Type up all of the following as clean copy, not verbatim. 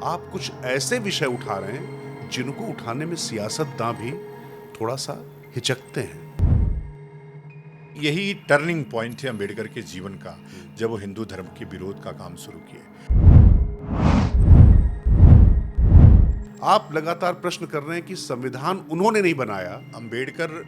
आप कुछ ऐसे विषय उठा रहे हैं जिनको उठाने में सियासतदां भी थोड़ा सा हिचकते हैं। यही टर्निंग पॉइंट है अंबेडकर के जीवन का, जब वो हिंदू धर्म के विरोध का काम शुरू किए। आप लगातार प्रश्न कर रहे हैं कि संविधान उन्होंने नहीं बनाया। अंबेडकर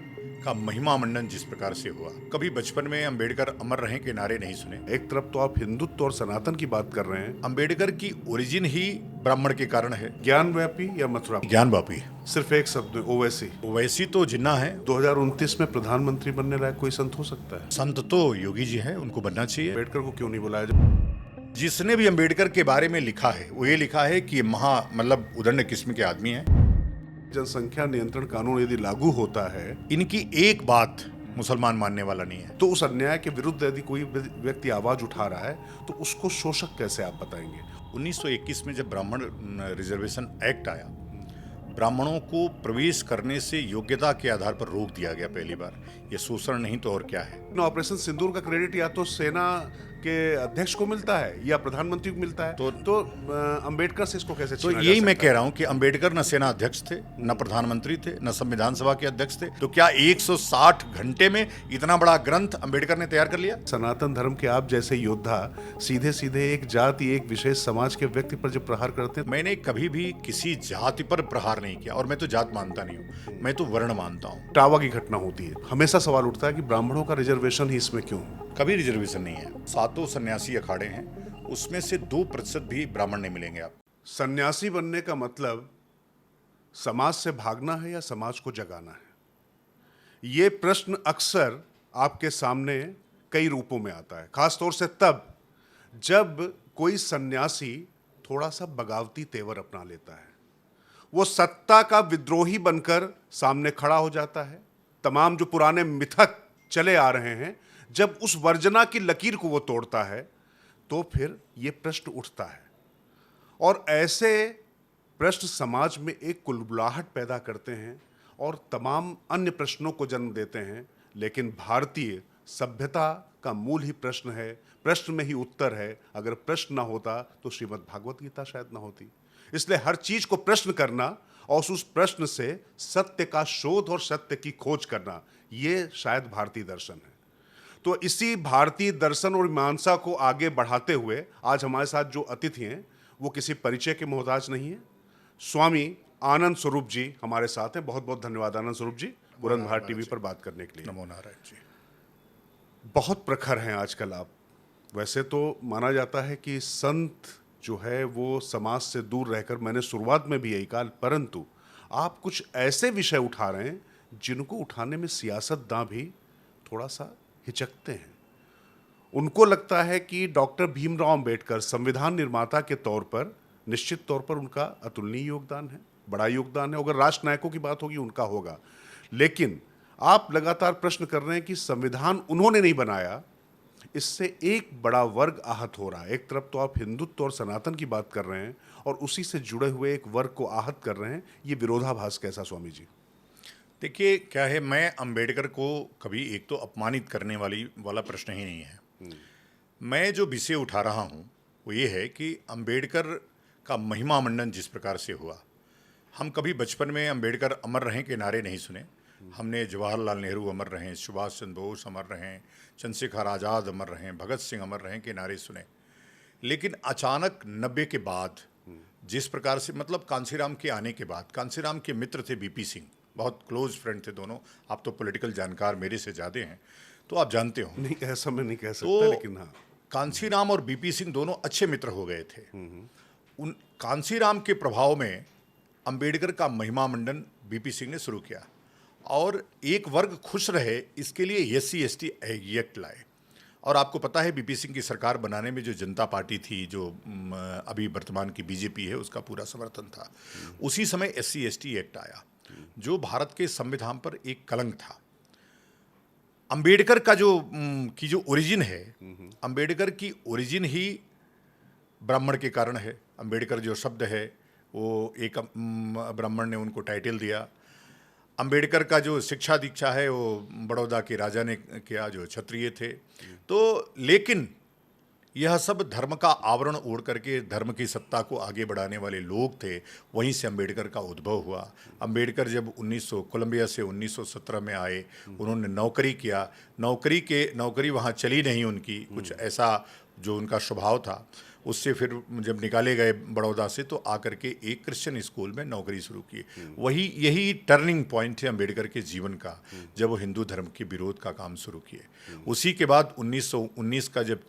का महिमा मंडन जिस प्रकार से हुआ, कभी बचपन में अंबेडकर अमर रहें के नारे नहीं सुने। एक तरफ तो आप हिंदुत्व और सनातन की बात कर रहे हैं। अंबेडकर की ओरिजिन ही ब्राह्मण के कारण है। ज्ञानव्यापी या मथुरा? ज्ञानवापी। सिर्फ एक शब्द में, ओवैसी। ओवैसी तो जिन्ना है। 2029 में प्रधानमंत्री बनने लायक कोई संत हो सकता है? संत तो योगी जी हैं, उनको बनना चाहिए। अम्बेडकर को क्यों नहीं बुलाया? जिसने भी अंबेडकर के बारे में लिखा है वो ये लिखा है कि मतलब उदंड किस्म के आदमी हैं। जनसंख्या नियंत्रण कानून यदि लागू होता है, इनकी एक बात मुसलमान मानने वाला नहीं है। तो उस अन्याय के विरुद्ध यदि कोई व्यक्ति आवाज उठा रहा है तो उसको शोषक कैसे आप बताएंगे? 1921 में जब ब्राह्मण रिजर्वेशन एक्ट आया, ब्राह्मणों को प्रवेश करने से योग्यता के आधार पर रोक दिया गया पहली बार। ये शोषण नहीं तो और क्या है। ऑपरेशन सिंदूर का क्रेडिट या तो सेना के अध्यक्ष को मिलता है या प्रधानमंत्री को मिलता है, तो अंबेडकर से इसको कैसे तो यही मैं कह रहा हूं कि अंबेडकर न सेना अध्यक्ष थे, न प्रधानमंत्री थे, न संविधान सभा के अध्यक्ष थे। तो क्या 160 घंटे में इतना बड़ा ग्रंथ अंबेडकर ने तैयार कर लिया? सनातन धर्म के आप जैसे योद्धा सीधे सीधे एक जाति, एक विशेष समाज के व्यक्ति पर जब प्रहार करते हैं। मैंने कभी भी किसी जाति पर प्रहार नहीं किया, और मैं तो जात मानता नहीं हूँ, मैं तो वर्ण मानता हूँ। टावा की घटना होती है, हमेशा सवाल उठता है कि ब्राह्मणों का रिजर्वेशन ही इसमें क्यों? कभी रिजर्वेशन नहीं है। 7 सन्यासी अखाड़े हैं, उसमें से 2% भी ब्राह्मण नहीं मिलेंगे आपको। सन्यासी बनने का मतलब समाज से भागना है या समाज को जगाना है? ये प्रश्न अक्सर आपके सामने कई रूपों में आता है, खासतौर से तब जब कोई सन्यासी थोड़ा सा बगावती तेवर अपना लेता है। वो सत्ता का विद्रोही बनकर सामने खड़ा हो जाता है। तमाम जो पुराने मिथक चले आ रहे हैं, जब उस वर्जना की लकीर को वो तोड़ता है तो फिर ये प्रश्न उठता है, और ऐसे प्रश्न समाज में एक कुलबुलाहट पैदा करते हैं और तमाम अन्य प्रश्नों को जन्म देते हैं। लेकिन भारतीय सभ्यता का मूल ही प्रश्न है, प्रश्न में ही उत्तर है। अगर प्रश्न ना होता तो श्रीमद् भागवत गीता शायद ना होती। इसलिए हर चीज को प्रश्न करना और उस प्रश्न से सत्य का शोध और सत्य की खोज करना, ये शायद भारतीय दर्शन है। तो इसी भारतीय दर्शन और मीमांसा को आगे बढ़ाते हुए आज हमारे साथ जो अतिथि हैं वो किसी परिचय के मोहताज नहीं है। स्वामी आनंद स्वरूप जी हमारे साथ हैं। बहुत बहुत धन्यवाद आनंद स्वरूप जी, बुलंद भारत टीवी पर बात करने के लिए। नमो नारायण जी। बहुत प्रखर हैं आजकल आप। वैसे तो माना जाता है कि संत जो है वो समाज से दूर रहकर, मैंने शुरुआत में भी यही कहा, परंतु आप कुछ ऐसे विषय उठा रहे हैं जिनको उठाने में सियासतदां भी थोड़ा सा हिचकते हैं। उनको लगता है कि डॉक्टर भीमराव अंबेडकर संविधान निर्माता के तौर पर निश्चित तौर पर उनका अतुलनीय योगदान है, बड़ा योगदान है। अगर राष्ट्र नायकों की बात होगी उनका होगा, लेकिन आप लगातार प्रश्न कर रहे हैं कि संविधान उन्होंने नहीं बनाया। इससे एक बड़ा वर्ग आहत हो रहा है। एक तरफ तो आप हिंदुत्व और सनातन की बात कर रहे हैं और उसी से जुड़े हुए एक वर्ग को आहत कर रहे हैं। ये विरोधाभास कैसा स्वामी जी? देखिए क्या है, मैं अंबेडकर को कभी एक तो अपमानित करने वाला प्रश्न ही नहीं है। मैं जो विषय उठा रहा हूँ वो ये है कि अंबेडकर का महिमा मंडन जिस प्रकार से हुआ, हम कभी बचपन में अंबेडकर अमर रहें के नारे नहीं सुने। हमने जवाहरलाल नेहरू अमर रहें, सुभाष चंद्र बोस अमर रहें, चंद्रशेखर आज़ाद अमर रहें, भगत सिंह अमर रहें के नारे सुने। लेकिन अचानक 90 के बाद जिस प्रकार से, मतलब कांसीराम के आने के बाद, कांसीराम के मित्र थे बीपी सिंह, बहुत क्लोज फ्रेंड थे दोनों। आप तो पॉलिटिकल जानकार मेरे से ज़्यादा हैं, तो आप जानते हो। नहीं, ऐसा मैं नहीं कह सकता, लेकिन हाँ, कांसीराम और बीपी सिंह दोनों अच्छे मित्र हो गए थे। उन कांसीराम के प्रभाव में अंबेडकर का महिमा मंडन बीपी सिंह ने शुरू किया, और एक वर्ग खुश रहे इसके लिए SC ST एक्ट लाए। और आपको पता है बीपी सिंह की सरकार बनाने में जो जनता पार्टी थी, जो अभी वर्तमान की बीजेपी है, उसका पूरा समर्थन था। उसी समय SC ST एक्ट आया जो भारत के संविधान पर एक कलंक था। अंबेडकर का जो ओरिजिन है, अंबेडकर की ओरिजिन ही ब्राह्मण के कारण है। अंबेडकर जो शब्द है वो एक ब्राह्मण ने उनको टाइटल दिया। अंबेडकर का जो शिक्षा दीक्षा है वो बड़ौदा के राजा ने किया जो क्षत्रिय थे। तो लेकिन यह सब धर्म का आवरण ओढ़ करके धर्म की सत्ता को आगे बढ़ाने वाले लोग थे। वहीं से अंबेडकर का उद्भव हुआ। अंबेडकर जब 1900 कोलंबिया से 1917 में आए, उन्होंने नौकरी किया। नौकरी वहाँ चली नहीं उनकी, कुछ ऐसा जो उनका स्वभाव था। उससे फिर जब निकाले गए बड़ौदा से, तो आकर के एक क्रिश्चियन स्कूल में नौकरी शुरू की। यही टर्निंग पॉइंट है अंबेडकर के जीवन का, जब वो हिंदू धर्म के विरोध का काम शुरू किए। उसी के बाद 1919 का जब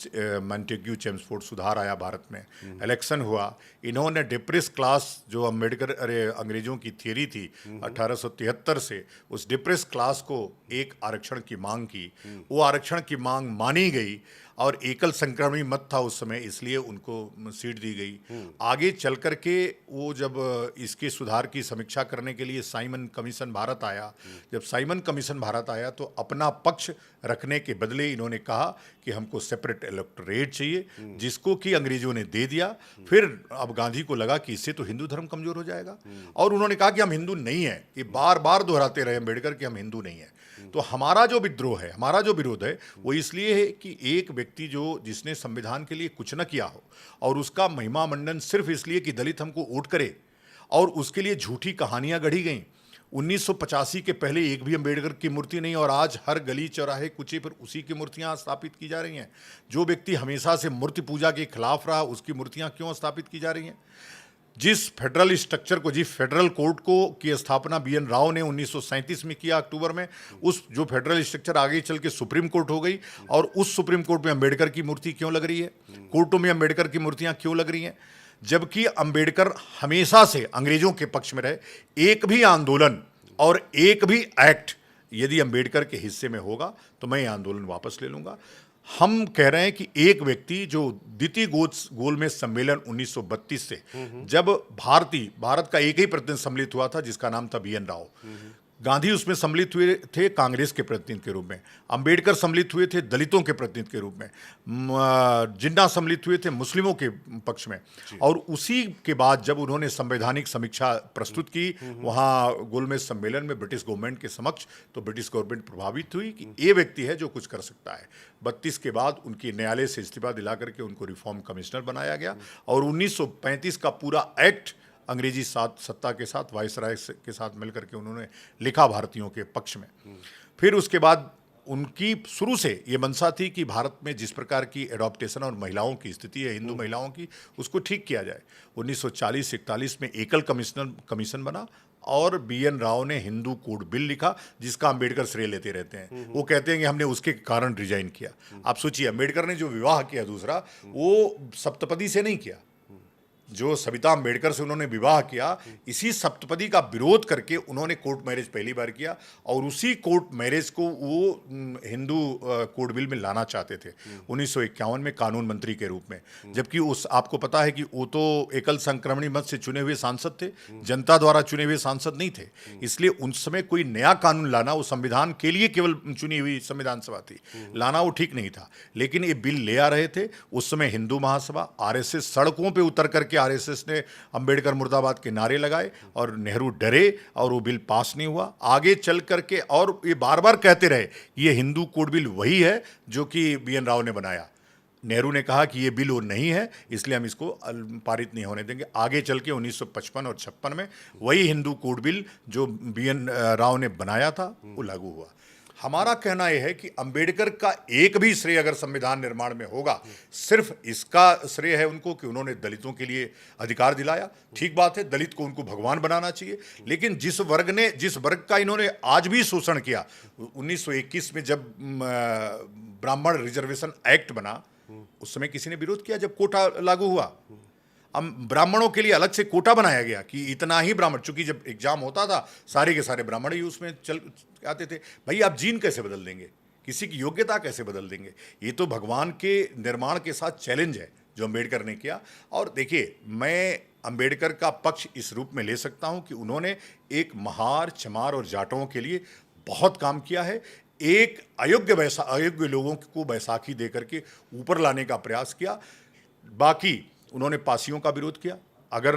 मॉन्टेग्यू चेम्सफोर्ड सुधार आया भारत में, इलेक्शन हुआ, इन्होंने डिप्रेस क्लास जो अंग्रेजों की थियरी थी 1873 से, उस डिप्रेस क्लास को एक आरक्षण की मांग की। वो आरक्षण की मांग मानी गई और एकल संक्रमणी मत था उस समय, इसलिए उनको सीट दी गई। आगे चल कर के वो जब इसके सुधार की समीक्षा करने के लिए साइमन कमीशन भारत आया, जब साइमन कमीशन भारत आया तो अपना पक्ष रखने के बदले इन्होंने कहा कि हमको सेपरेट इलेक्टोरेट चाहिए, जिसको कि अंग्रेजों ने दे दिया। फिर अब गांधी को लगा कि इससे तो हिंदू धर्म कमजोर हो जाएगा, और उन्होंने कहा कि हम हिंदू नहीं हैं। ये बार बार दोहराते रहे अम्बेडकर कि हम हिंदू नहीं हैं। तो हमारा जो विद्रोह है, हमारा जो विरोध है, वो इसलिए है कि एक व्यक्ति जिसने संविधान के लिए कुछ न किया हो और उसका महिमा मंडन सिर्फ इसलिए कि दलित हमको वोट करे, और उसके लिए झूठी कहानियां गढ़ी गई। 1985 के पहले एक भी अंबेडकर की मूर्ति नहीं, और आज हर गली चौराहे कुचे पर उसी की मूर्तियां स्थापित की जा रही हैं। जो व्यक्ति हमेशा से मूर्ति पूजा के खिलाफ रहा, उसकी मूर्तियां क्यों स्थापित की जा रही हैं? जिस फेडरल स्ट्रक्चर को, जिस फेडरल कोर्ट को की स्थापना बी.एन. राव ने 1937 में किया अक्टूबर में, उस जो फेडरल स्ट्रक्चर आगे चल के सुप्रीम कोर्ट हो गई, और उस सुप्रीम कोर्ट में अंबेडकर की मूर्ति क्यों लग रही है? कोर्टों में अंबेडकर की मूर्तियां क्यों लग रही हैं? जबकि अंबेडकर हमेशा से अंग्रेजों के पक्ष में रहे। एक भी आंदोलन और एक भी एक्ट यदि अंबेडकर के हिस्से में होगा तो मैं ये आंदोलन वापस ले लूंगा। हम कह रहे हैं कि एक व्यक्ति जो द्वितीय गोलमेज सम्मेलन 1932 से, जब भारत का एक ही प्रतिनिधि सम्मिलित हुआ था जिसका नाम था बी.एन. राव, गांधी उसमें सम्मिलित हुए थे कांग्रेस के प्रतिनिधि के रूप में, अंबेडकर सम्मिलित हुए थे दलितों के प्रतिनिधि के रूप में, जिन्ना सम्मिलित हुए थे मुस्लिमों के पक्ष में। और उसी के बाद जब उन्होंने संवैधानिक समीक्षा प्रस्तुत की वहाँ गोलमेज सम्मेलन में ब्रिटिश गवर्नमेंट के समक्ष, तो ब्रिटिश गवर्नमेंट प्रभावित हुई कि ये व्यक्ति है जो कुछ कर सकता है। 32 के बाद उनकी न्यायालय से इस्तीफा दिला करके उनको रिफॉर्म कमिश्नर बनाया गया, और 1935 का पूरा एक्ट अंग्रेजी सत्ता के साथ, वायसराय के साथ मिलकर के उन्होंने लिखा भारतीयों के पक्ष में। फिर उसके बाद उनकी शुरू से ये मंशा थी कि भारत में जिस प्रकार की एडॉप्टेशन और महिलाओं की स्थिति है, हिंदू महिलाओं की, उसको ठीक किया जाए। 1940-41 में एकल कमीशन बना, और बी.एन. राव ने हिंदू कोड बिल लिखा, जिसका अंबेडकर श्रेय लेते रहते हैं। वो कहते हैं कि हमने उसके कारण रिजाइन किया। आप सोचिए, अंबेडकर ने जो विवाह किया दूसरा, वो सप्तपदी से नहीं किया। जो सविता अंबेडकर से उन्होंने विवाह किया, इसी सप्तपदी का विरोध करके उन्होंने कोर्ट मैरिज पहली बार किया, और उसी कोर्ट मैरिज को वो हिंदू कोड बिल में लाना चाहते थे 1951 में कानून मंत्री के रूप में। जबकि आपको पता है कि वो तो एकल संक्रमणी मत से चुने हुए सांसद थे, जनता द्वारा चुने हुए सांसद नहीं थे। इसलिए उस समय कोई नया कानून लाना, वो संविधान के लिए केवल चुनी हुई संविधान सभा थी, लाना वो ठीक नहीं था। लेकिन ये बिल ले आ रहे थे। उस समय हिंदू महासभा, आरएसएस सड़कों पर उतर करके आरएसएस ने अंबेडकर मुर्दाबाद के नारे लगाए, और नेहरू डरे और वो बिल पास नहीं हुआ। आगे चल करके और ये बार बार कहते रहे ये हिंदू कोड बिल वही है जो कि बी.एन. राव ने बनाया। नेहरू ने कहा कि ये बिल वो नहीं है, इसलिए हम इसको पारित नहीं होने देंगे। आगे चल के 1955 और 56 में वही हिंदू कोड बिल जो बी.एन. राव ने बनाया था वो लागू हुआ। हमारा कहना यह है कि अंबेडकर का एक भी श्रेय अगर संविधान निर्माण में होगा, सिर्फ इसका श्रेय है उनको कि उन्होंने दलितों के लिए अधिकार दिलाया। ठीक बात है, दलित को उनको भगवान बनाना चाहिए, लेकिन जिस वर्ग का इन्होंने आज भी शोषण किया, 1921 में जब ब्राह्मण रिजर्वेशन एक्ट बना, उस समय किसी ने विरोध किया जब कोटा लागू हुआ। ब्राह्मणों के लिए अलग से कोटा बनाया गया कि इतना ही ब्राह्मण, चूंकि जब एग्जाम होता था सारे के सारे ब्राह्मण ही उसमें चल आते थे। भाई आप जीन कैसे बदल देंगे, किसी की योग्यता कैसे बदल देंगे? ये तो भगवान के निर्माण के साथ चैलेंज है जो अंबेडकर ने किया। और देखिए, मैं अंबेडकर का पक्ष इस रूप में ले सकता हूं कि उन्होंने एक महार, चमार और जाटों के लिए बहुत काम किया है। एक अयोग्य लोगों को बैसाखी दे करके ऊपर लाने का प्रयास किया। बाकी उन्होंने पासियों का विरोध किया, अगर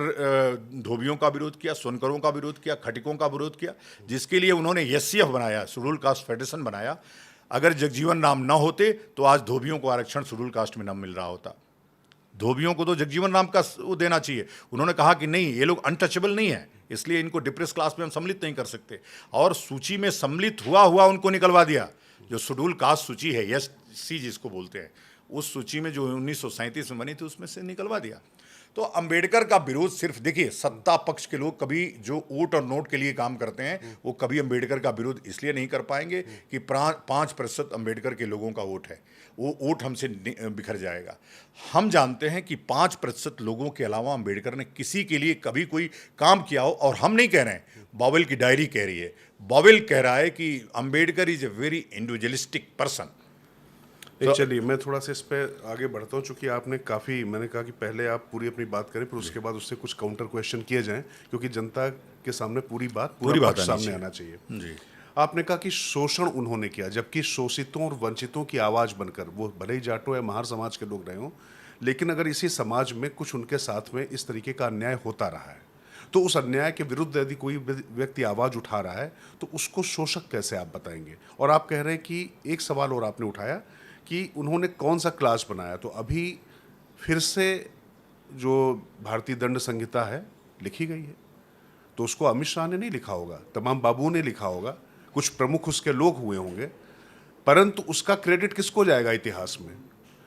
धोबियों का विरोध किया, सोनकरों का विरोध किया, खटिकों का विरोध किया, जिसके लिए उन्होंने एससीएफ बनाया, शेड्यूल कास्ट फेडरेशन बनाया। अगर जगजीवन राम ना होते तो आज धोबियों को आरक्षण शेड्यूल कास्ट में न मिल रहा होता। धोबियों को तो जगजीवन राम का वो देना चाहिए। उन्होंने कहा कि नहीं, ये लोग अनटचेबल नहीं है, इसलिए इनको डिप्रेस क्लास में हम सम्मिलित नहीं कर सकते, और सूची में सम्मिलित हुआ उनको निकलवा दिया। जो शेड्यूल कास्ट सूची है, SC जिसको बोलते हैं, उस सूची में जो 1937 में बनी थी उसमें से निकलवा दिया। तो अंबेडकर का विरोध सिर्फ, देखिए, सत्ता पक्ष के लोग कभी जो वोट और नोट के लिए काम करते हैं वो कभी अंबेडकर का विरोध इसलिए नहीं कर पाएंगे कि 5% अंबेडकर के लोगों का वोट है, वो वोट हमसे बिखर जाएगा। हम जानते हैं कि 5% लोगों के अलावा अंबेडकर ने किसी के लिए कभी कोई काम किया हो, और हम नहीं कह रहे हैं, बॉवेल की डायरी कह रही है, बॉवेल कह रहा है कि Ambedkar is a very individualistic person. चलिए मैं थोड़ा सा इस पे आगे बढ़ता हूँ, चूंकि आपने काफ़ी, मैंने कहा कि पहले आप पूरी अपनी बात करें, फिर उसके बाद उससे कुछ काउंटर क्वेश्चन किए जाएं, क्योंकि जनता के सामने पूरी बात सामने आना चाहिए। जी। आपने कहा कि शोषण उन्होंने किया, जबकि शोषितों और वंचितों की आवाज़ बनकर, वो भले ही जाटो या महार समाज के लोग रहे हों, लेकिन अगर इसी समाज में कुछ उनके साथ में इस तरीके का अन्याय होता रहा है, तो उस अन्याय के विरुद्ध यदि कोई व्यक्ति आवाज़ उठा रहा है तो उसको शोषक कैसे आप बताएंगे? और आप कह रहे हैं कि एक सवाल और आपने उठाया कि उन्होंने कौन सा क्लास बनाया, तो अभी फिर से जो भारतीय दंड संहिता है लिखी गई है, तो उसको अमित शाह ने नहीं लिखा होगा, तमाम बाबुओं ने लिखा होगा, कुछ प्रमुख उसके लोग हुए होंगे, परंतु उसका क्रेडिट किसको जाएगा इतिहास में?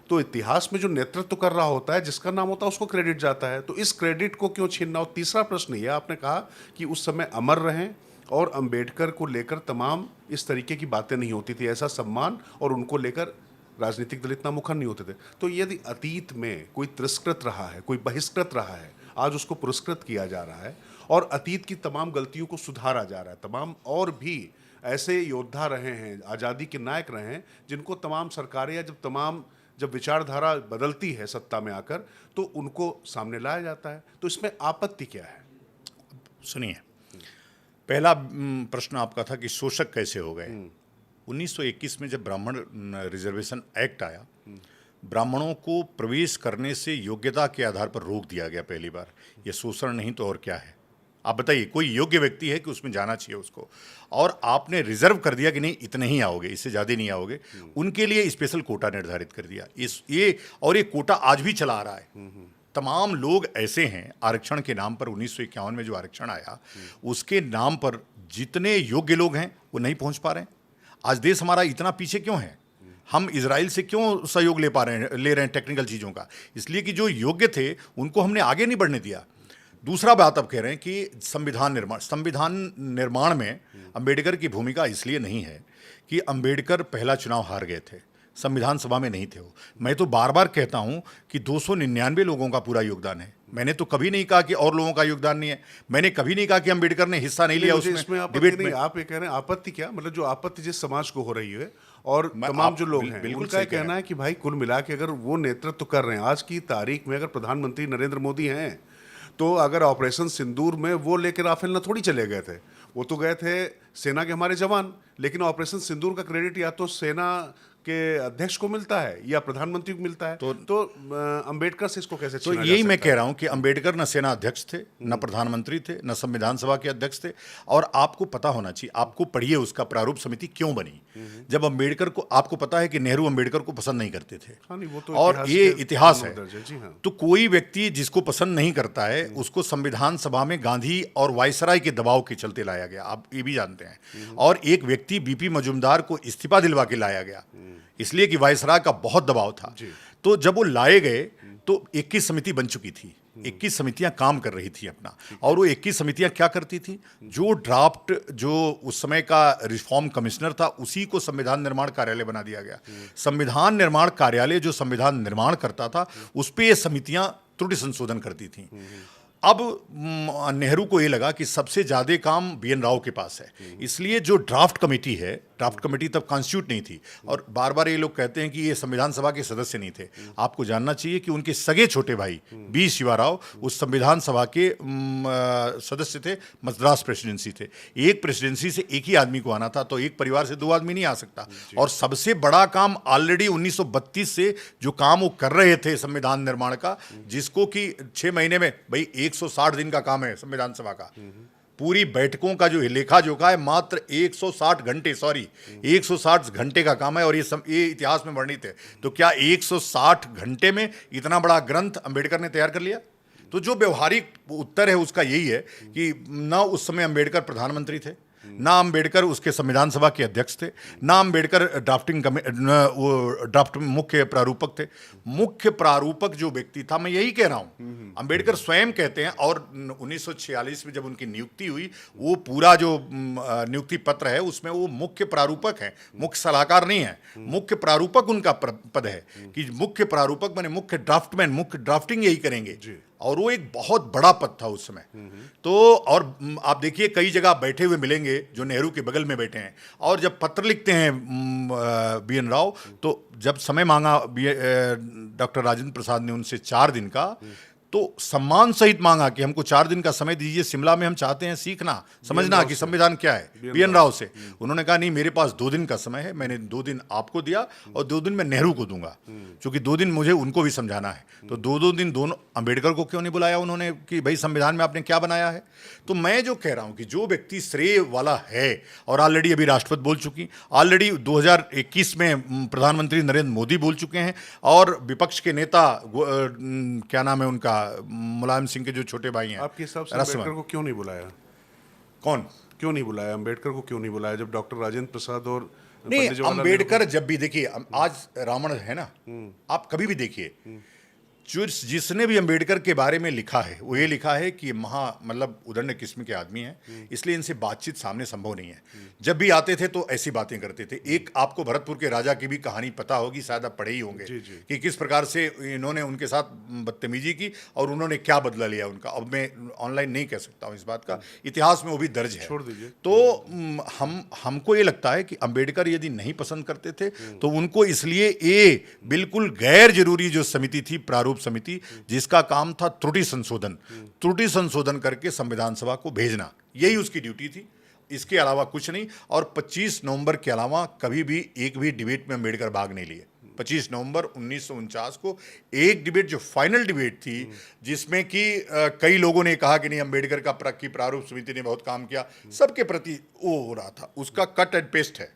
तो इतिहास में जो नेतृत्व कर रहा होता है, जिसका नाम होता है, उसको क्रेडिट जाता है। तो इस क्रेडिट को क्यों छीनना? और तीसरा प्रश्न ये, आपने कहा कि उस समय अमर रहें और अंबेडकर को लेकर तमाम इस तरीके की बातें नहीं होती थी, ऐसा सम्मान, और उनको लेकर राजनीतिक दल इतना मुखर नहीं होते थे। तो यदि अतीत में कोई तिरस्कृत रहा है, कोई बहिष्कृत रहा है, आज उसको पुरस्कृत किया जा रहा है और अतीत की तमाम गलतियों को सुधारा जा रहा है। तमाम और भी ऐसे योद्धा रहे हैं, आज़ादी के नायक रहे हैं, जिनको तमाम सरकारें या जब विचारधारा बदलती है सत्ता में आकर, तो उनको सामने लाया जाता है। तो इसमें आपत्ति क्या है? सुनिए, पहला प्रश्न आपका था कि शोषक कैसे हो गए। 1921 में जब ब्राह्मण रिजर्वेशन एक्ट आया, ब्राह्मणों को प्रवेश करने से योग्यता के आधार पर रोक दिया गया पहली बार। ये शोषण नहीं तो और क्या है? आप बताइए, कोई योग्य व्यक्ति है कि उसमें जाना चाहिए उसको, और आपने रिजर्व कर दिया कि नहीं, इतने ही आओगे, इससे ज़्यादा नहीं आओगे। उनके लिए स्पेशल कोटा निर्धारित कर दिया। ये कोटा आज भी चला आ रहा है। तमाम लोग ऐसे हैं, आरक्षण के नाम पर 1951 में जो आरक्षण आया, उसके नाम पर जितने योग्य लोग हैं वो नहीं पहुंच पा रहे हैं। आज देश हमारा इतना पीछे क्यों है? हम इजराइल से क्यों सहयोग ले रहे हैं टेक्निकल चीज़ों का? इसलिए कि जो योग्य थे उनको हमने आगे नहीं बढ़ने दिया। दूसरा बात आप कह रहे हैं कि संविधान निर्माण में अंबेडकर की भूमिका इसलिए नहीं है कि अंबेडकर पहला चुनाव हार गए थे, संविधान सभा में नहीं थे वो। मैं तो बार बार कहता हूं कि 299 लोगों का पूरा योगदान है। मैंने तो कभी नहीं कहा कि और लोगों का योगदान नहीं है। मैंने कभी नहीं कहा कि अंबेडकर ने हिस्सा नहीं लिया उसमें डिबेट में। आप ये कह रहे हैं आपत्ति क्या, मतलब जो आपत्ति जिस समाज को हो रही है और तमाम जो लोग हैं, उनका कहना है कि भाई कुल मिला के अगर वो नेतृत्व कर रहे हैं, आज की तारीख में अगर प्रधानमंत्री नरेंद्र मोदी हैं, तो अगर ऑपरेशन सिंदूर में वो लेकर राफेल न थोड़ी चले गए थे, वो तो गए थे सेना के हमारे जवान, लेकिन ऑपरेशन सिंदूर का क्रेडिट या तो सेना के अध्यक्ष को मिलता है या प्रधानमंत्री को मिलता है। तो अंबेडकर से इसको कैसे छीना जा सकता है? यही मैं कह रहा हूं कि अंबेडकर न सेना अध्यक्ष थे, न प्रधानमंत्री थे, न संविधान सभा के अध्यक्ष थे। और आपको पता होना चाहिए, आपको पढ़िए उसका प्रारूप समिति क्यों बनी। जब अंबेडकर को, आपको पता है कि नेहरू अंबेडकर को पसंद नहीं करते थे। हाँ, नहीं, वो तो और ये इतिहास है। जी हाँ। तो कोई व्यक्ति जिसको पसंद नहीं करता है उसको संविधान सभा में गांधी और वायसराय के दबाव के चलते लाया गया, आप ये भी जानते हैं। और एक व्यक्ति बीपी मजूमदार को इस्तीफा दिलवा के लाया गया, इसलिए कि वायसराय का बहुत दबाव था। तो जब वो लाए गए तो 21 समिति बन चुकी थी, 21 समितियां काम कर रही थी अपना। और वो 21 समितियां क्या करती थी? जो ड्राफ्ट, जो उस समय का रिफॉर्म कमिश्नर था, उसी को संविधान निर्माण कार्यालय बना दिया गया। संविधान निर्माण कार्यालय जो संविधान निर्माण करता था, उस पर ये समितियां त्रुटि संशोधन करती थीं। अब नेहरू को ये लगा कि सबसे ज़्यादा काम BN राव के पास है, इसलिए जो ड्राफ्ट कमेटी है, ड्राफ्ट कमेटी तब कॉन्स्टिट्यूट नहीं थी। और बार बार ये लोग कहते हैं कि ये संविधान सभा के सदस्य नहीं थे। आपको जानना चाहिए कि उनके सगे छोटे भाई B शिवा राव उस संविधान सभा के सदस्य थे, मद्रास प्रेसिडेंसी थे। एक प्रेसिडेंसी से एक ही आदमी को आना था, तो एक परिवार से 2 आदमी नहीं आ सकता। और सबसे बड़ा काम ऑलरेडी 1932 से जो काम वो कर रहे थे संविधान निर्माण का, जिसको कि 6 महीने में, भाई 160 दिन का काम है संविधान सभा का, पूरी बैठकों का जो लेखा जोखा है मात्र 160 घंटे, सॉरी 160 घंटे का काम है, और ये इतिहास में वर्णित है। तो क्या 160 घंटे में इतना बड़ा ग्रंथ अंबेडकर ने तैयार कर लिया? तो जो व्यवहारिक उत्तर है उसका यही है कि ना उस समय अंबेडकर प्रधानमंत्री थे, ना अंबेडकर उसके संविधान सभा के अध्यक्ष थे, ना अंबेडकर ड्राफ्ट मुख्य प्रारूपक थे। मुख्य प्रारूपक जो व्यक्ति था, मैं यही कह रहा हूं, अंबेडकर स्वयं कहते हैं, और 1946 में जब उनकी नियुक्ति हुई, वो पूरा जो नियुक्ति पत्र है उसमें वो मुख्य प्रारूपक है, मुख्य सलाहकार नहीं है, मुख्य प्रारूपक उनका पद है कि मुख्य प्रारूपक माने मुख्य ड्राफ्टमैन, मुख्य ड्राफ्टिंग यही करेंगे, और वो एक बहुत बड़ा पद था उस समय। तो और आप देखिए कई जगह बैठे हुए मिलेंगे जो नेहरू के बगल में बैठे हैं, और जब पत्र लिखते हैं बी.एन. राव, तो जब समय मांगा डॉक्टर राजेंद्र प्रसाद ने उनसे 4 दिन का, तो सम्मान सहित मांगा कि हमको 4 दिन का समय दीजिए, शिमला में हम चाहते हैं सीखना समझना कि संविधान क्या है, बी.एन. राव से। उन्होंने कहा नहीं, मेरे पास 2 दिन का समय है, मैंने 2 दिन आपको दिया और 2 दिन मैं नेहरू को दूंगा, क्योंकि 2 दिन मुझे उनको भी समझाना है। तो 2-2 दिन दोनों, अंबेडकर को क्यों नहीं बुलाया उन्होंने कि भाई संविधान में आपने क्या बनाया है? तो मैं जो कह रहा हूं कि जो व्यक्ति श्रेय वाला है, और ऑलरेडी अभी राष्ट्रपति बोल चुकी, ऑलरेडी 2021 में प्रधानमंत्री नरेंद्र मोदी बोल चुके हैं, और विपक्ष के नेता क्या नाम है उनका, मुलायम सिंह के जो छोटे भाई हैं, आपके हिसाब से अम्बेडकर को क्यों नहीं बुलाया? कौन क्यों नहीं बुलाया अम्बेडकर को? क्यों नहीं बुलाया जब डॉक्टर राजेंद्र प्रसाद और नहीं, पंडित जवाहरलाल अंबेडकर जब भी देखिए, आज रावण है ना, आप कभी भी देखिए, जिसने भी अंबेडकर के बारे में लिखा है वो ये लिखा है कि मतलब उदंड किस्म के आदमी हैं, इसलिए इनसे बातचीत सामने संभव नहीं है। जब भी आते थे तो ऐसी बातें करते थे। एक आपको भरतपुर के राजा की भी कहानी पता होगी, शायद आप पढ़े ही होंगे, कि किस प्रकार से इन्होंने उनके साथ बदतमीजी की और उन्होंने क्या बदला लिया उनका। अब मैं ऑनलाइन नहीं कह सकता हूँ इस बात का, इतिहास में वो भी दर्ज है, छोड़ दीजिए। तो हमको ये लगता है कि अंबेडकर यदि नहीं पसंद करते थे तो उनको इसलिए ये बिल्कुल गैर जरूरी जो समिति थी, प्रारूप समिति, जिसका काम था त्रुटि संशोधन करके संविधान सभा को भेजना, यही उसकी ड्यूटी थी, इसके अलावा कुछ नहीं। और 25 नवंबर के अलावा कभी भी एक भी डिबेट में अंबेडकर भाग नहीं लिए। 25 नवंबर 1949 को एक डिबेट, जो फाइनल डिबेट थी, जिसमें कि कई लोगों ने कहा कि नहीं अंबेडकर की प्रारूप समिति ने बहुत काम किया, सबके प्रति वो हो रहा था, उसका कट एंड पेस्ट है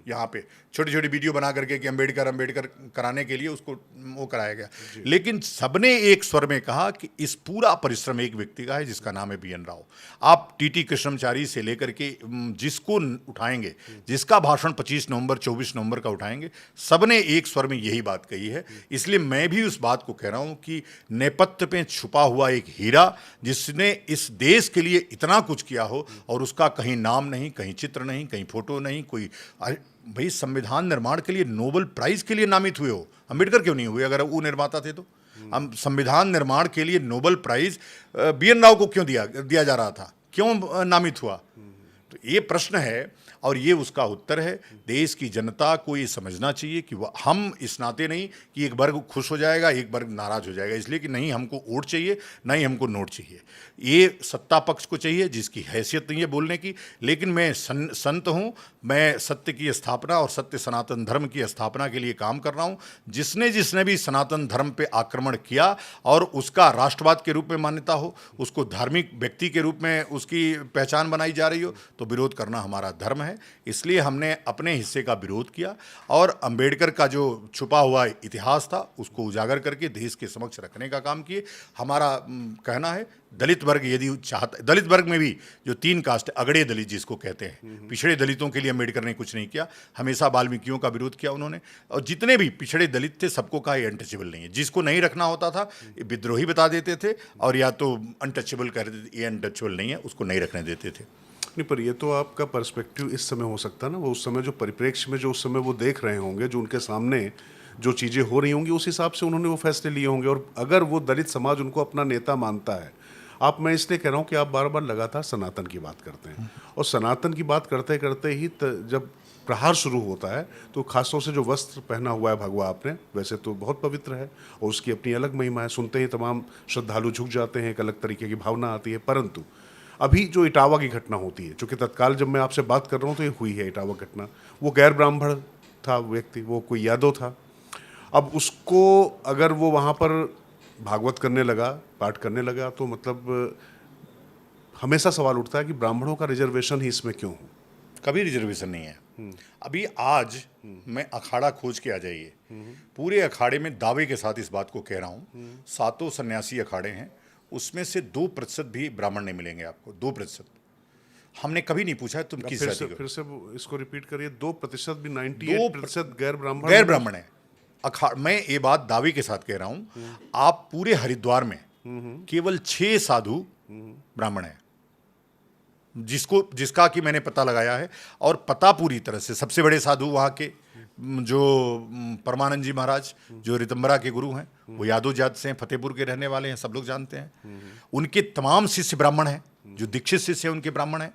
यहाँ पे, छोटी छोटी वीडियो बना करके कि अंबेडकर कराने के लिए उसको वो कराया गया। लेकिन सबने एक स्वर में कहा कि इस पूरा परिश्रम एक व्यक्ति का है जिसका नाम है बी.एन. राव। आप टी.टी. कृष्णमाचारी से लेकर के जिसको उठाएंगे, जिसका भाषण 25 नवंबर 24 नवंबर का उठाएंगे, सबने एक स्वर में यही बात कही है। इसलिए मैं भी उस बात को कह रहा हूं कि नेपथ्य पे छुपा हुआ एक हीरा, जिसने इस देश के लिए इतना कुछ किया हो और उसका कहीं नाम नहीं, कहीं चित्र नहीं, कहीं फोटो नहीं, कोई भाई संविधान निर्माण के लिए नोबेल प्राइज के लिए नामित हुए हो, अंबेडकर क्यों नहीं हुए? अगर वो निर्माता थे तो हम संविधान निर्माण के लिए नोबेल प्राइज बी.एन. राव को क्यों दिया जा रहा था, क्यों नामित हुआ? तो ये प्रश्न है और ये उसका उत्तर है। देश की जनता को ये समझना चाहिए कि हम इस नाते नहीं कि एक वर्ग खुश हो जाएगा, एक वर्ग नाराज हो जाएगा, इसलिए कि नहीं हमको वोट चाहिए, नहीं हमको नोट चाहिए। ये सत्ता पक्ष को चाहिए जिसकी हैसियत नहीं है बोलने की। लेकिन मैं संत हूँ, मैं सत्य की स्थापना और सत्य सनातन धर्म की स्थापना के लिए काम कर रहा हूँ। जिसने भी सनातन धर्म पे आक्रमण किया और उसका राष्ट्रवाद के रूप में मान्यता हो, उसको धार्मिक व्यक्ति के रूप में उसकी पहचान बनाई जा रही हो, तो विरोध करना हमारा धर्म है। इसलिए हमने अपने हिस्से का विरोध किया और अंबेडकर का जो छुपा हुआ इतिहास था उसको उजागर करके देश के समक्ष रखने का काम किए। हमारा कहना है दलित वर्ग यदि चाहता, दलित वर्ग में भी जो 3 कास्ट, अगड़े दलित जिसको कहते हैं, पिछड़े दलितों के लिए अंबेडकर ने कुछ नहीं किया, हमेशा वाल्मीकियों का विरोध किया उन्होंने। और जितने भी पिछड़े दलित थे सबको कहा ये अनटचेबल नहीं है, जिसको नहीं रखना होता था विद्रोही बता देते थे और या तो अनटचेबल कह देते थे, ये अनटचेबल नहीं है, उसको नहीं रखने देते थे। नहीं, पर ये तो आपका पर्सपेक्टिव इस समय हो सकता है ना, वो उस समय जो परिप्रेक्ष्य में जो उस समय वो देख रहे होंगे, जो उनके सामने जो चीज़ें हो रही होंगी, उस हिसाब से उन्होंने वो फैसले लिए होंगे। और अगर वो दलित समाज उनको अपना नेता मानता है, मैं इसलिए कह रहा हूँ कि आप बार बार लगातार सनातन की बात करते हैं, और सनातन की बात करते करते ही जब प्रहार शुरू होता है तो खासतौर से जो वस्त्र पहना हुआ है भगवा आपने, वैसे तो बहुत पवित्र है और उसकी अपनी अलग महिमा है, सुनते ही तमाम श्रद्धालु झुक जाते हैं, एक अलग तरीके की भावना आती है। परंतु अभी जो इटावा की घटना होती है, चूँकि तत्काल जब मैं आपसे बात कर रहा हूँ तो ये हुई है इटावा घटना, वो गैर ब्राह्मण था व्यक्ति, वो कोई यादव था। अब उसको अगर वो वहाँ पर भागवत करने लगा, पाठ करने लगा, तो मतलब हमेशा सवाल उठता है कि ब्राह्मणों का रिजर्वेशन ही इसमें क्यों हो? कभी रिजर्वेशन नहीं है। अभी आज मैं अखाड़ा खोज के आ जाइए, पूरे अखाड़े में दावे के साथ इस बात को कह रहा हूं, 7 सन्यासी अखाड़े हैं, उसमें से 2% भी ब्राह्मण नहीं मिलेंगे आपको। 2%। हमने कभी नहीं पूछा है तुम किस फिर जाति से का। फिर से इसको रिपीट करिए। 2% भी 98% गैर ब्राह्मण गैर ब्राह्मण है। मैं ये बात दावे के साथ कह रहा हूं, आप पूरे हरिद्वार में केवल 6 साधु ब्राह्मण हैं, जिसका कि मैंने पता लगाया है। और पता पूरी तरह से सबसे बड़े साधु वहाँ के जो परमानंद जी महाराज, जो रितंबरा के गुरु हैं, वो यादव जात से हैं, फतेहपुर के रहने वाले हैं, सब लोग जानते हैं। उनके तमाम शिष्य ब्राह्मण हैं, जो दीक्षित शिष्य हैं उनके ब्राह्मण हैं।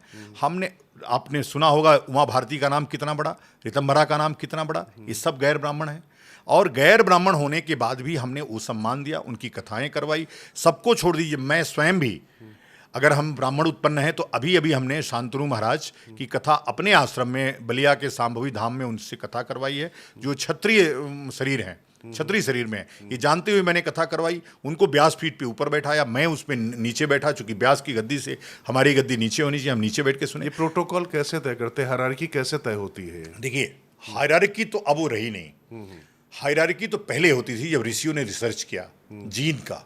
आपने सुना होगा उमा भारती का नाम कितना बड़ा, रितंबरा का नाम कितना बड़ा, ये सब गैर ब्राह्मण हैं। और गैर ब्राह्मण होने के बाद भी हमने वो सम्मान दिया, उनकी कथाएं करवाई। सबको छोड़ दीजिए, मैं स्वयं भी, अगर हम ब्राह्मण उत्पन्न हैं तो अभी अभी हमने शांतनु महाराज की कथा अपने आश्रम में बलिया के सांभवी धाम में उनसे कथा करवाई है, जो क्षत्रिय शरीर हैं, क्षत्रिय शरीर में। ये जानते हुए मैंने कथा करवाई। उनको व्यासपीठ पे ऊपर बैठाया, मैं उस पे नीचे बैठा, चूंकि व्यास की गद्दी से हमारी गद्दी नीचे होनी चाहिए, हम नीचे बैठ के सुने। ये प्रोटोकॉल कैसे तय करते हैं? हायरार्की कैसे तय होती है? देखिए, हायरार्की तो अब वो रही नहीं। हायरार्की तो पहले होती थी जब ऋषियों ने रिसर्च किया जीन का।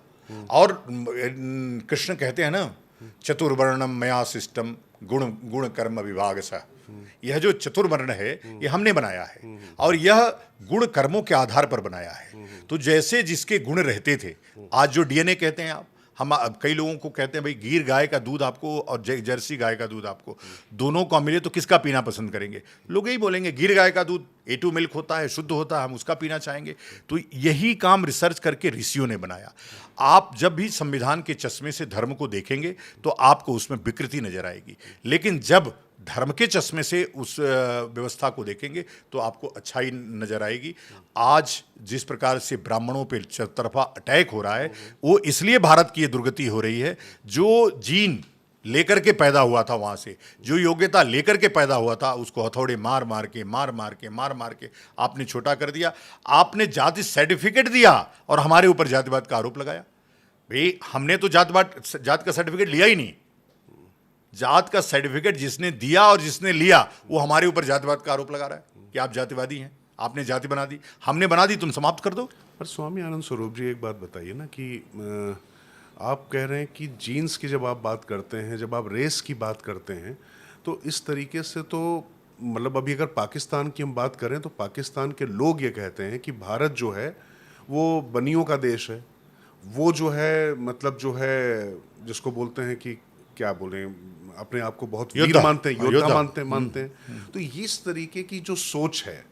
और कृष्ण कहते हैं ना, चतुर्वर्णम मया सिस्टम गुण गुण कर्म विभाग सा। यह जो चतुर्वर्ण है ये हमने बनाया है, और यह गुण कर्मों के आधार पर बनाया है। तो जैसे जिसके गुण रहते थे, आज जो डीएनए कहते हैं आप, हम कई लोगों को कहते हैं भाई गिर गाय का दूध आपको और जर्सी गाय का दूध आपको, दोनों का मिले तो किसका पीना पसंद करेंगे? लोग यही बोलेंगे गिर गाय का दूध A2 मिल्क होता है, शुद्ध होता है, हम उसका पीना चाहेंगे। तो यही काम रिसर्च करके ऋषियों ने बनाया। आप जब भी संविधान के चश्मे से धर्म को देखेंगे तो आपको उसमें विकृति नजर आएगी, लेकिन जब धर्म के चश्मे से उस व्यवस्था को देखेंगे तो आपको अच्छाई नजर आएगी। आज जिस प्रकार से ब्राह्मणों पे चौतरफा अटैक हो रहा है, वो इसलिए भारत की ये दुर्गति हो रही है। जो जीन लेकर के पैदा हुआ था, वहां से जो योग्यता लेकर के पैदा हुआ था, उसको हथौड़े मार मार के आपने छोटा कर दिया। आपने जाति सर्टिफिकेट दिया और हमारे ऊपर जातिवाद का आरोप लगाया। भाई, हमने तो जात का सर्टिफिकेट लिया ही नहीं। जात का सर्टिफिकेट जिसने दिया और जिसने लिया, वो हमारे ऊपर जातिवाद का आरोप लगा रहा है कि आप जातिवादी हैं, आपने जाति बना दी। हमने बना दी, तुम समाप्त कर दो। पर स्वामी आनंद स्वरूप जी, एक बात बताइए ना कि आप कह रहे हैं कि जीन्स की जब आप बात करते हैं, जब आप रेस की बात करते हैं, तो इस तरीके से तो मतलब अभी अगर पाकिस्तान की हम बात करें तो पाकिस्तान के लोग ये कहते हैं कि भारत जो है वो बनियों का देश है। वो जो है मतलब जो है जिसको बोलते हैं कि क्या बोलें, अपने आप को बहुत वीर मानते हैं, योद्धा मानते हैं। तो इस तरीके की जो सोच है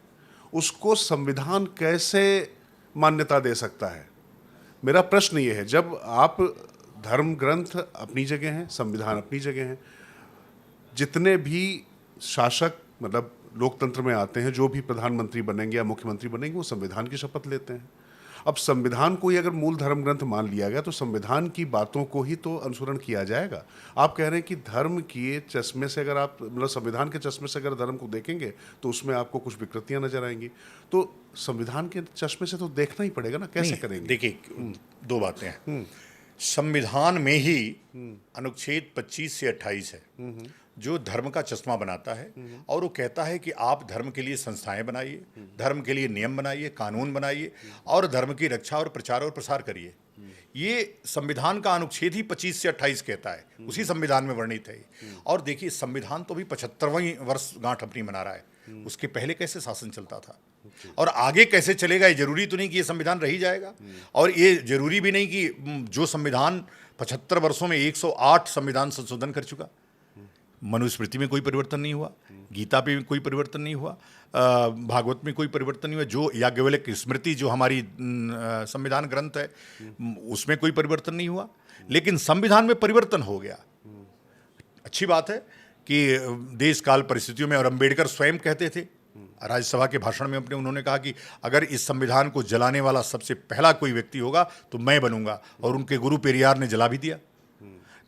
उसको संविधान कैसे मान्यता दे सकता है? मेरा प्रश्न ये है, जब आप धर्म ग्रंथ अपनी जगह हैं, संविधान अपनी जगह हैं, जितने भी शासक मतलब लोकतंत्र में आते हैं, जो भी प्रधानमंत्री बनेंगे या मुख्यमंत्री बनेंगे, वो संविधान की शपथ लेते हैं। अब संविधान को ही अगर मूल धर्म ग्रंथ मान लिया गया तो संविधान की बातों को ही तो अनुसरण किया जाएगा। आप कह रहे हैं कि धर्म के चश्मे से अगर आप मतलब संविधान के चश्मे से अगर धर्म को देखेंगे तो उसमें आपको कुछ विकृतियां नजर आएंगी। तो संविधान के चश्मे से तो देखना ही पड़ेगा ना, कैसे करेंगे? देखिए, 2 बातें हैं। संविधान में ही अनुच्छेद 25 से 28 है जो धर्म का चश्मा बनाता है, और वो कहता है कि आप धर्म के लिए संस्थाएं बनाइए, धर्म के लिए नियम बनाइए, कानून बनाइए, और धर्म की रक्षा और प्रचार और प्रसार करिए। ये संविधान का अनुच्छेद ही 25 से 28 कहता है, उसी संविधान में वर्णित है। और देखिए, संविधान तो भी 75वां वर्ष गांठ अपनी मना रहा है। उसके पहले कैसे शासन चलता था और आगे कैसे चलेगा, ये जरूरी तो नहीं कि ये संविधान रही जाएगा, और ये जरूरी भी नहीं कि जो संविधान 75 वर्षों में 108 संविधान संशोधन कर चुका। मनुस्मृति में कोई परिवर्तन नहीं हुआ, गीता पे कोई परिवर्तन नहीं हुआ, भागवत में कोई परिवर्तन नहीं हुआ, जो याज्ञवल्क्य स्मृति जो हमारी संविधान ग्रंथ है उसमें कोई परिवर्तन नहीं हुआ, लेकिन संविधान में परिवर्तन हो गया। अच्छी बात है कि देश काल परिस्थितियों में, और अम्बेडकर स्वयं कहते थे राज्यसभा के भाषण में अपने, उन्होंने कहा कि अगर इस संविधान को जलाने वाला सबसे पहला कोई व्यक्ति होगा तो मैं बनूंगा, और उनके गुरु पेरियार ने जला भी दिया।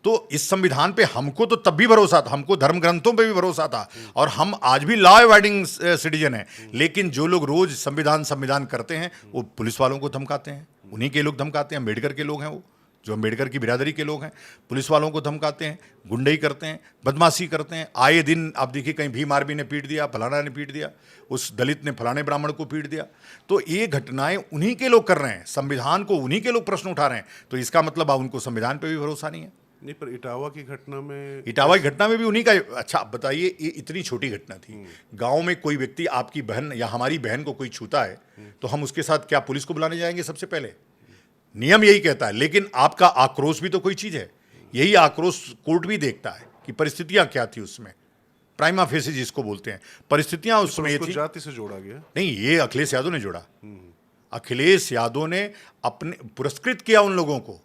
तो इस संविधान पे हमको तो तब भी भरोसा था, हमको धर्म ग्रंथों पे भी भरोसा था, और हम आज भी लॉ अबाइडिंग सिटीजन हैं। लेकिन जो लोग रोज संविधान करते हैं वो पुलिस वालों को धमकाते हैं, उन्हीं के लोग धमकाते हैं, अम्बेडकर के लोग हैं वो, जो अम्बेडकर की बिरादरी के लोग हैं, पुलिस वालों को धमकाते हैं, गुंडई करते हैं, बदमाशी करते हैं। आए दिन आप देखिए कहीं भीम आर्मी ने पीट दिया, फलाना ने पीट दिया, उस दलित ने फलाने ब्राह्मण को पीट दिया। तो ये घटनाएं उन्हीं के लोग कर रहे हैं, संविधान को उन्हीं के लोग प्रश्न उठा रहे हैं। तो इसका मतलब अब उनको संविधान पर भी भरोसा नहीं है। नहीं, पर इटावा की घटना में, इटावा की घटना में भी उन्हीं का। अच्छा आप बताइए, ये इतनी छोटी घटना थी, गांव में कोई व्यक्ति आपकी बहन या हमारी बहन को कोई छूता है तो हम उसके साथ क्या पुलिस को बुलाने जाएंगे? सबसे पहले नियम यही कहता है। लेकिन आपका आक्रोश भी तो कोई चीज है, यही आक्रोश कोर्ट भी देखता है कि परिस्थितियां क्या थी उसमें, प्राइमा फेसी जिसको बोलते हैं, परिस्थितियां उसमें ये थी। जाति से जोड़ा गया नहीं, ये अखिलेश यादव ने जोड़ा। अखिलेश यादव ने अपने पुरस्कृत किया उन लोगों को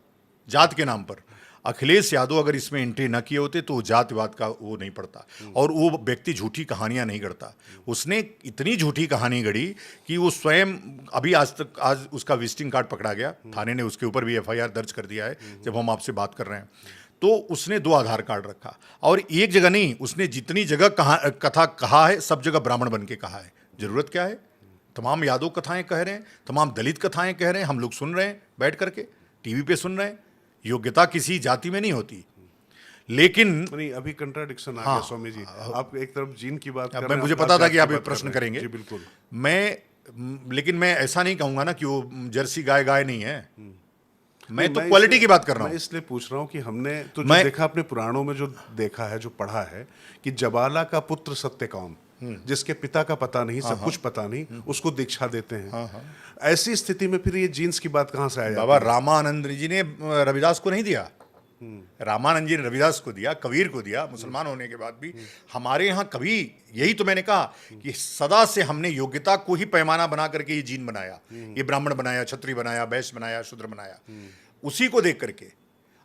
जात के नाम पर। अखिलेश यादव अगर इसमें एंट्री न किए होते तो जातिवाद का वो नहीं पड़ता, और वो व्यक्ति झूठी कहानियां नहीं गढ़ता। उसने इतनी झूठी कहानी गढ़ी कि वो स्वयं अभी आज उसका विजिटिंग कार्ड पकड़ा गया, थाने ने उसके ऊपर भी एफआईआर दर्ज कर दिया है जब हम आपसे बात कर रहे हैं। तो उसने 2 आधार कार्ड रखा, और एक जगह नहीं, उसने जितनी जगह कथा कहा है सब जगह ब्राह्मण बन के कहा है। जरूरत क्या है? तमाम यादव कथाएं कह रहे हैं, तमाम दलित कथाएं कह रहे हैं, हम लोग सुन रहे हैं बैठ करके, टीवी पे सुन रहे हैं। योग्यता किसी जाति में नहीं होती। लेकिन नहीं, अभी कंट्राडिक्शन आ गया स्वामी जी। आप एक तरफ जीन की बात कर रहे मैं हैं, मुझे आप पता था जात कि की आप बात ये प्रश्न कर रहे हैं। करेंगे। जी बिल्कुल। लेकिन मैं ऐसा नहीं कहूंगा ना कि वो जर्सी गाय नहीं है। मैं तो मैं क्वालिटी इसलिए- की बात कर रहा मैं हूँ। इसलिए पूछ रहा हूँ कि हमने तो जो देखा अपने पुराणों में, जो देखा है, जो पढ़ा है कि जबाला का पुत्र सत्यकाम, जिसके पिता का पता नहीं, सब कुछ पता नहीं, उसको दीक्षा देते हैं। ऐसी स्थिति में फिर ये जीन्स की बात कहाँ से आ जाती बाबा है? रामानंद जी ने रविदास को नहीं दिया, रामानंद जी ने रविदास को दिया, कबीर को दिया, मुसलमान होने के बाद भी। हमारे यहाँ कभी, यही तो मैंने कहा कि सदा से हमने योग्यता को ही पैमाना बना करके ये जीन बनाया, ये ब्राह्मण बनाया, क्षत्रिय बनाया, वैश्य बनाया, शूद्र बनाया, उसी को देख करके।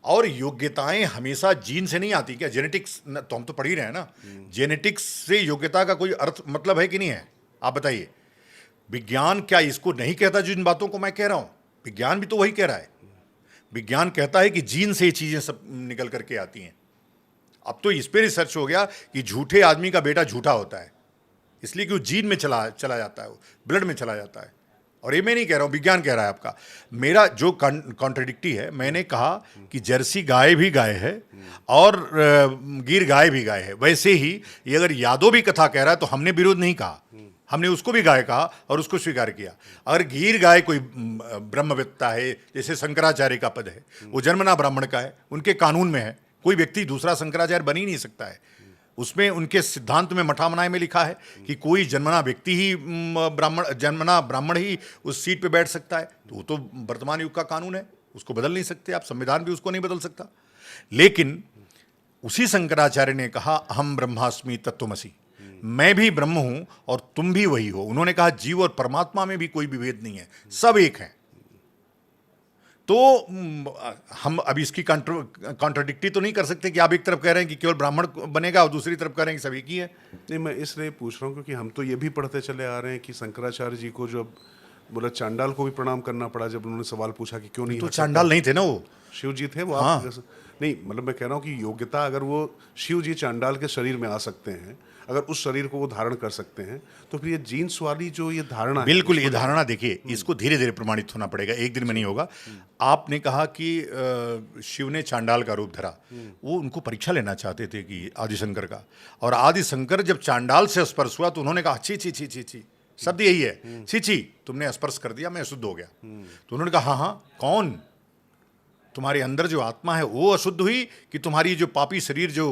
और योग्यताएं हमेशा जीन से नहीं आती क्या? जेनेटिक्स तो हम तो पढ़ ही रहे हैं ना, जेनेटिक्स से योग्यता का कोई अर्थ मतलब है कि नहीं है? आप बताइए। विज्ञान क्या इसको नहीं कहता जिन बातों को मैं कह रहा हूं? विज्ञान भी तो वही कह रहा है। विज्ञान कहता है कि जीन से ये चीजें सब निकल करके आती हैं। अब तो इस पे रिसर्च हो गया कि झूठे आदमी का बेटा झूठा होता है, इसलिए कि वो जीन में चला जाता है, वो ब्लड में चला जाता है। और ये मैं नहीं कह रहा हूं, विज्ञान कह रहा है आपका। मेरा जो कॉन्ट्रडिक्टी है, मैंने कहा कि जर्सी गाय भी गाय है और गिर गाय भी गाय है। वैसे ही ये अगर यादव भी कथा कह रहा है तो हमने विरोध नहीं कहा, हमने उसको भी गाय कहा और उसको स्वीकार किया। अगर गिर गाय कोई ब्रह्मवेत्ता है, जैसे शंकराचार्य का पद है, वो जन्मना ब्राह्मण का है, उनके कानून में है, कोई व्यक्ति दूसरा शंकराचार्य बन ही नहीं सकता है। उसमें उनके सिद्धांत में मठामनाय में लिखा है कि कोई जन्मना व्यक्ति ही जन्मना ब्राह्मण ही उस सीट पे बैठ सकता है। तो वो तो वर्तमान युग का कानून है, उसको बदल नहीं सकते आप, संविधान भी उसको नहीं बदल सकता। लेकिन उसी शंकराचार्य ने कहा हम ब्रह्मास्मि तत्त्वमसि, मैं भी ब्रह्म हूं और तुम भी वही हो। उन्होंने कहा जीव और परमात्मा में भी कोई विभेद नहीं है, सब एक हैं। तो हम अभी इसकी कॉन्ट्राडिक्टी तो नहीं कर सकते कि आप एक तरफ कह रहे हैं कि केवल ब्राह्मण बनेगा और दूसरी तरफ कह रहे हैं कि सब एक ही है। नहीं, मैं इसलिए पूछ रहा हूँ क्योंकि हम तो ये भी पढ़ते चले आ रहे हैं कि शंकराचार्य जी को जब बोला, चांडाल को भी प्रणाम करना पड़ा जब उन्होंने सवाल पूछा कि क्यों नहीं। तो चांडाल नहीं थे ना वो, शिव जी थे वो। हाँ। आप नहीं, मतलब मैं कह रहा हूँ कि योग्यता, अगर वो शिव जी चांडाल के शरीर में आ सकते हैं, अगर उस शरीर को वो धारण कर सकते हैं, तो फिर ये जीन्स वाली जो ये धारणा है, बिल्कुल ये धारणा देखिए, इसको धीरे धीरे प्रमाणित होना पड़ेगा, एक दिन में नहीं होगा। आपने कहा कि शिव ने चांडाल का रूप धरा, वो उनको परीक्षा लेना चाहते थे कि आदिशंकर का, और आदिशंकर जब चांडाल से स्पर्श हुआ तो उन्होंने कहा छी छी छी छी छी, शब्द यही है, छी छी, तुमने स्पर्श कर दिया, मैं अशुद्ध हो गया। तो उन्होंने कहा हाँ हाँ, कौन? तुम्हारे अंदर जो आत्मा है वो अशुद्ध हुई कि तुम्हारी जो पापी शरीर जो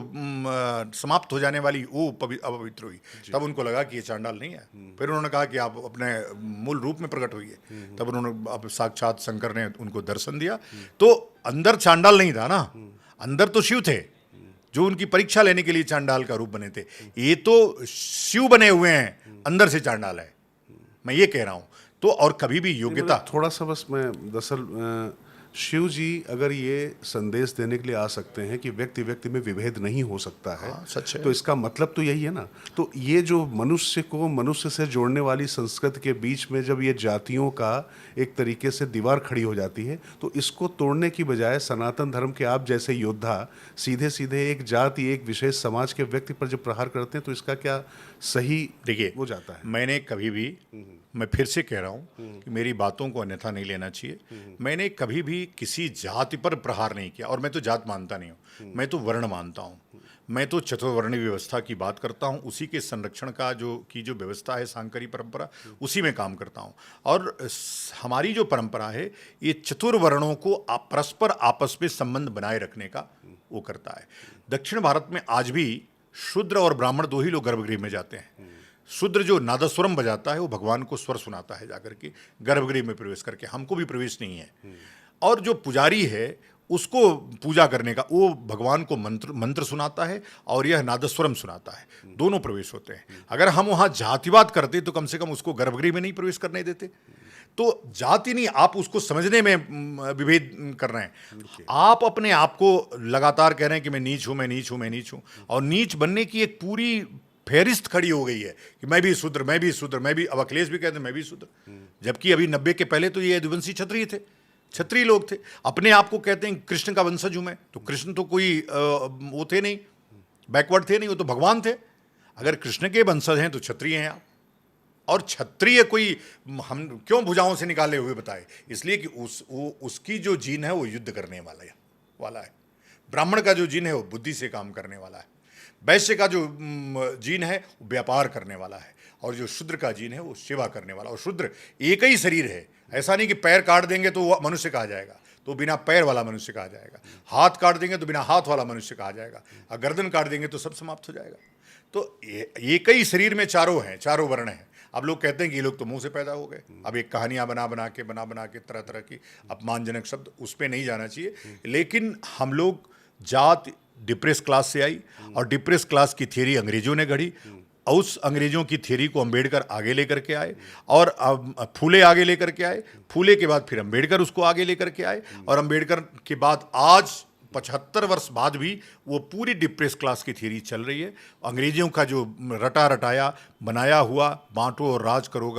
समाप्त हो जाने वाली वो अपवित्र हुई? तब उनको लगा कि ये चांडाल नहीं है। फिर उन्होंने कहा कि आप अपने मूल रूप में प्रकट हुई है। तब उन्होंने, अब साक्षात शंकर ने उनको दर्शन दिया। तो अंदर चांडाल नहीं था ना, अंदर तो शिव थे जो उनकी परीक्षा लेने के लिए चांडाल का रूप बने थे। ये तो शिव बने हुए हैं, अंदर से चांडाल है, मैं ये कह रहा हूं। तो और कभी भी योग्यता, थोड़ा सा बस मैं दरअसल शिव जी अगर ये संदेश देने के लिए आ सकते हैं कि व्यक्ति व्यक्ति में विभेद नहीं हो सकता है, सच है। तो इसका मतलब तो यही है ना। तो ये जो मनुष्य को मनुष्य से जोड़ने वाली संस्कृति के बीच में जब ये जातियों का एक तरीके से दीवार खड़ी हो जाती है, तो इसको तोड़ने की बजाय सनातन धर्म के आप जैसे योद्धा सीधे सीधे एक जाति, एक विशेष समाज के व्यक्ति पर जब प्रहार करते हैं, तो इसका क्या सही देखिए हो जाता है? मैंने कभी भी मैं फिर से कह रहा हूँ कि मेरी बातों को अन्यथा नहीं लेना चाहिए। मैंने कभी भी किसी जाति पर प्रहार नहीं किया, और मैं तो जात मानता नहीं हूँ, मैं तो वर्ण मानता हूँ। मैं तो चतुर्वर्णी व्यवस्था की बात करता हूँ, उसी के संरक्षण का जो व्यवस्था है सांकरी परंपरा, उसी में काम करता हूँ। और हमारी जो परंपरा है ये चतुर्वर्णों को परस्पर आपस में संबंध बनाए रखने का वो करता है। दक्षिण भारत में आज भी शूद्र और ब्राह्मण दो ही लोग गर्भगृह में जाते हैं। शूद्र जो नादस्वरम बजाता है वो भगवान को स्वर सुनाता है जाकर के गर्भगृह में प्रवेश करके, हमको भी प्रवेश नहीं है। और जो पुजारी है उसको पूजा करने का, वो भगवान को मंत्र सुनाता है और यह नादस्वरम सुनाता है, दोनों प्रवेश होते हैं। अगर हम वहाँ जातिवाद करते तो कम से कम उसको गर्भगृह में नहीं प्रवेश करने देते। तो जाति नहीं, आप उसको समझने में विभेद कर रहे हैं। आप अपने आप को लगातार कह रहे हैं कि मैं नीच हूँ, मैं नीच हूँ, मैं नीच हूँ, और नीच बनने की एक पूरी फेरिस्त खड़ी हो गई है कि मैं भी शूद्र, मैं भी शूद्र, मैं भी। अब अखिलेश भी कहते हैं मैं भी शूद्र, जबकि अभी 90 के पहले तो ये यदुवंशी क्षत्रिय थे, क्षत्रिय लोग थे। अपने आप को कहते हैं कृष्ण का वंशज हूं मैं, तो कृष्ण तो कोई वो थे नहीं, बैकवर्ड थे नहीं, वो तो भगवान थे। अगर कृष्ण के वंशज हैं तो क्षत्रिय हैं आप। और क्षत्रिय कोई हम क्यों भुजाओं से निकाले हुए बताए? इसलिए कि उसकी जो जीन है वो युद्ध करने वाला है। ब्राह्मण का जो जीन है वो बुद्धि से काम करने वाला है। वैश्य का जो जीन है वो व्यापार करने वाला है। और जो शूद्र का जीन है वो सेवा करने वाला। और शूद्र एक ही शरीर है, ऐसा नहीं कि पैर काट देंगे तो वो मनुष्य कहा जाएगा, तो बिना पैर वाला मनुष्य कहा जाएगा। हाथ काट देंगे तो बिना हाथ वाला मनुष्य कहा जाएगा। और गर्दन काट देंगे तो सब समाप्त हो जाएगा। तो एक ही शरीर में चारों हैं, चारों वर्ण हैं। अब लोग कहते हैं कि ये लोग तो मुंह से पैदा हो गए। अब एक कहानियां बना बना के तरह तरह की अपमानजनक शब्द, उस पर नहीं जाना चाहिए। लेकिन हम लोग जात डिप्रेस क्लास से आई, और डिप्रेस क्लास की थियरी अंग्रेजों ने गढ़ी। उस अंग्रेजों की थियरी को अंबेडकर आगे लेकर के आए, और फूले आगे लेकर के आए। फूले के बाद फिर अंबेडकर उसको आगे लेकर के आए, और अंबेडकर के बाद आज 75 वर्ष बाद भी वो पूरी डिप्रेस क्लास की थियरी चल रही है। अंग्रेजों का जो रटा रटाया बनाया हुआ बांटो और राज करो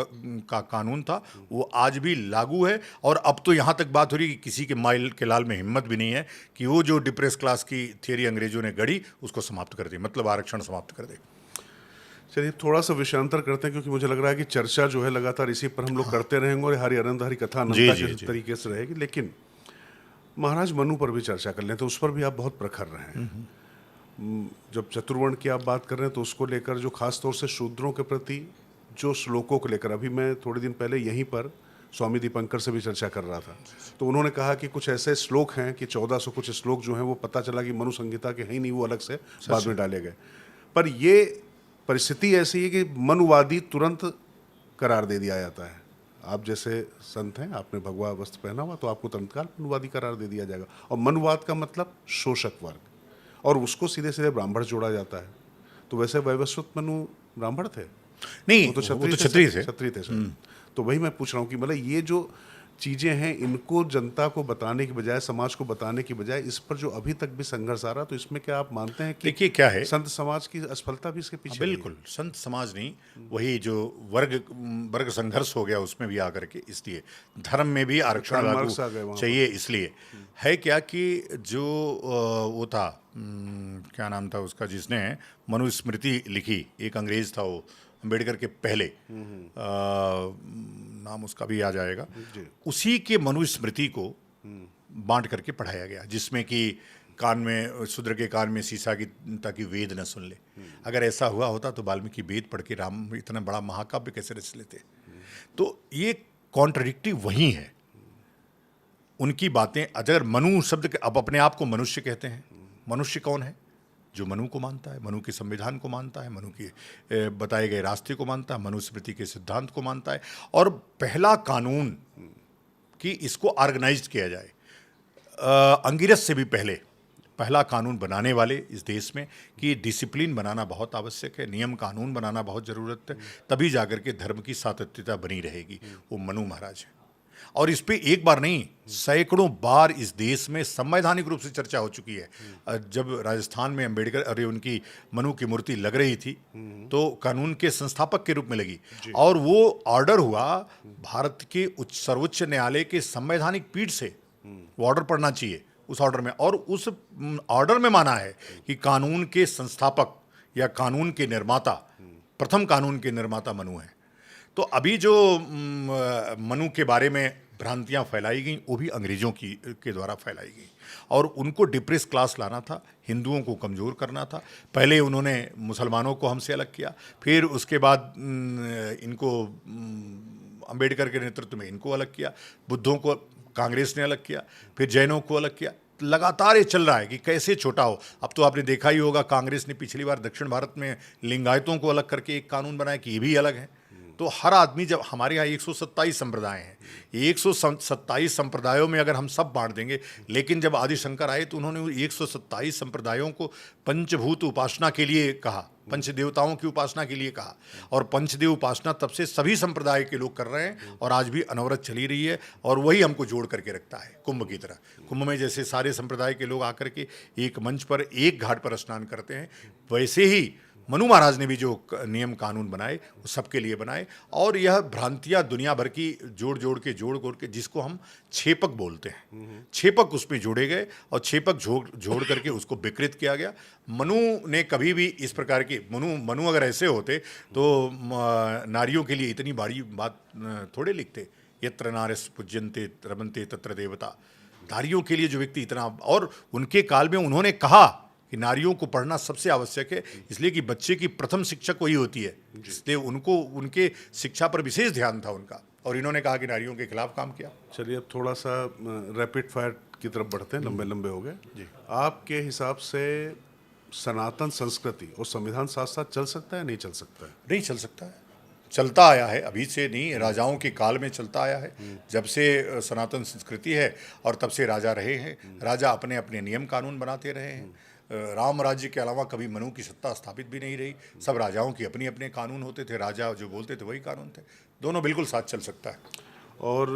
का कानून था, वो आज भी लागू है। और अब तो यहाँ तक बात हो रही है कि किसी के माइल के लाल में हिम्मत भी नहीं है कि वो जो डिप्रेस क्लास की थियरी अंग्रेजों ने गढ़ी उसको समाप्त कर दे, मतलब आरक्षण समाप्त कर दे। चलिए थोड़ा सा विषयांतर करते हैं, क्योंकि मुझे लग रहा है कि चर्चा जो है लगातार इसी पर हम लोग करते रहेंगे, और हरी अनंत हरी कथा अनंता के तरीके से रहेगी। लेकिन महाराज मनु पर भी चर्चा कर लें, तो उस पर भी आप बहुत प्रखर रहे हैं। जब चतुर्वर्ण की आप बात कर रहे हैं तो उसको लेकर, जो खास तौर से शूद्रों के प्रति जो श्लोकों को लेकर, अभी मैं थोड़े दिन पहले यहीं पर स्वामी दीपंकर से भी चर्चा कर रहा था, तो उन्होंने कहा कि कुछ ऐसे श्लोक हैं कि 1400 कुछ श्लोक जो हैं वो पता चला कि मनु संहिता के हैं ही नहीं, वो अलग से बाद में डाले गए। पर ये परिस्थिति ऐसी है कि मनुवादी तुरंत करार दे दिया जाता है। आप जैसे संत हैं, आपने भगवा वस्त्र पहना हुआ, तो आपको तत्काल मनुवादी करार दे दिया जाएगा। और मनुवाद का मतलब शोषक वर्ग, और उसको सीधे सीधे ब्राह्मण जोड़ा जाता है। तो वैसे वैवस्वत मनु ब्राह्मण थे नहीं, वो तो क्षत्रिय थे सर। तो वही मैं पूछ रहा हूँ कि मतलब ये जो चीज़ें हैं, इनको जनता को बताने की बजाय, समाज को बताने की बजाय, इस पर जो अभी तक भी संघर्ष आ रहा, तो इसमें क्या आप मानते हैं कि देखिए क्या है, संत समाज की असफलता भी इसके पीछे? बिल्कुल, संत समाज नहीं, वही जो वर्ग संघर्ष हो गया उसमें भी आकर के, इसलिए धर्म में भी आरक्षण लागू चाहिए। इसलिए है क्या कि जो वो था, क्या नाम था उसका, जिसने मनुस्मृति लिखी, एक अंग्रेज था वो, अंबेडकर के पहले, नाम उसका भी आ जाएगा। उसी के मनुस्मृति को बांट करके पढ़ाया गया, जिसमें कि कान में, शूद्र के कान में शीशा की, ताकि वेद न सुन ले। अगर ऐसा हुआ होता तो वाल्मीकि वेद पढ़ के राम इतना बड़ा महाकाव्य कैसे रच लेते? तो ये कॉन्ट्रडिक्टिव वही है उनकी बातें। अगर मनु शब्द के, अब अपने आप को मनुष्य कहते हैं, मनुष्य कौन है? जो मनु को मानता है, मनु के संविधान को मानता है, मनु के बताए गए रास्ते को मानता है, मनुस्मृति के सिद्धांत को मानता है। और पहला कानून कि इसको ऑर्गेनाइज किया जाए, अंगिरस से भी पहला कानून बनाने वाले इस देश में, कि डिसिप्लिन बनाना बहुत आवश्यक है, नियम कानून बनाना बहुत ज़रूरत है, तभी जाकर के धर्म की सातत्यता बनी रहेगी, वो मनु महाराज है। और इस पे एक बार नहीं, सैकड़ों बार इस देश में संवैधानिक रूप से चर्चा हो चुकी है। जब राजस्थान में अंबेडकर, अरे उनकी मनु की मूर्ति लग रही थी, तो कानून के संस्थापक के रूप में लगी, और वो ऑर्डर हुआ भारत के सर्वोच्च न्यायालय के संवैधानिक पीठ से, वो ऑर्डर पढ़ना चाहिए उस ऑर्डर में। और उस ऑर्डर में माना है कि कानून के संस्थापक या कानून के निर्माता, प्रथम कानून के निर्माता मनु है। तो अभी जो मनु के बारे में भ्रांतियां फैलाई गई वो भी अंग्रेजों के द्वारा फैलाई गई और उनको डिप्रेस क्लास लाना था, हिंदुओं को कमज़ोर करना था। पहले उन्होंने मुसलमानों को हमसे अलग किया, फिर उसके बाद इनको अंबेडकर के नेतृत्व में इनको अलग किया, बुद्धों को कांग्रेस ने अलग किया, फिर जैनों को अलग किया। लगातार ये चल रहा है कि कैसे छोटा हो। अब तो आपने देखा ही होगा, कांग्रेस ने पिछली बार दक्षिण भारत में लिंगायतों को अलग करके एक कानून बनाया कि ये भी अलग है। तो हर आदमी, जब हमारे यहाँ 127 संप्रदाय हैं, 127 संप्रदायों में अगर हम सब बांट देंगे, लेकिन जब आदिशंकर आए तो उन्होंने 127 संप्रदायों को पंचभूत उपासना के लिए कहा, पंच देवताओं की उपासना के लिए कहा। और पंचदेव उपासना तब से सभी संप्रदाय के लोग कर रहे हैं और आज भी अनवरत चली रही है और वही हमको जोड़ करके रखता है। कुंभ की तरह, कुंभ में जैसे सारे संप्रदाय के लोग आकर के एक मंच पर, एक घाट पर स्नान करते हैं, वैसे ही मनु महाराज ने भी जो नियम कानून बनाए वो सबके लिए बनाए। और यह भ्रांतियां दुनिया भर की जोड़ जोड़ के जिसको हम छेपक बोलते हैं, छेपक उसमें जोड़े गए और छेपक जोड़ करके उसको विकृत किया गया। मनु ने कभी भी इस प्रकार के, मनु अगर ऐसे होते तो नारियों के लिए इतनी बड़ी बात थोड़े लिखते, यत्र नार्यः पूज्यन्ते रमन्ते तत्र देवता। नारियों के लिए जो व्यक्ति इतना, और उनके काल में उन्होंने कहा कि नारियों को पढ़ना सबसे आवश्यक है, इसलिए कि बच्चे की प्रथम शिक्षक वही होती है, इसलिए उनको उनके शिक्षा पर विशेष ध्यान था उनका। और इन्होंने कहा कि नारियों के खिलाफ काम किया। चलिए अब थोड़ा सा रैपिड फायर की तरफ बढ़ते हैं, लंबे लंबे हो गए जी। आपके हिसाब से सनातन संस्कृति और संविधान साथ साथ चल सकता है, नहीं चल सकता है? नहीं चल सकता है, चलता आया है, अभी से नहीं, राजाओं के काल में चलता आया है। जब से सनातन संस्कृति है और तब से राजा रहे हैं, राजा अपने अपने नियम कानून बनाते रहे हैं। राम राज्य के अलावा कभी मनु की सत्ता स्थापित भी नहीं रही, सब राजाओं की अपनी अपने कानून होते थे, राजा जो बोलते थे वही कानून थे। दोनों बिल्कुल साथ चल सकता है। और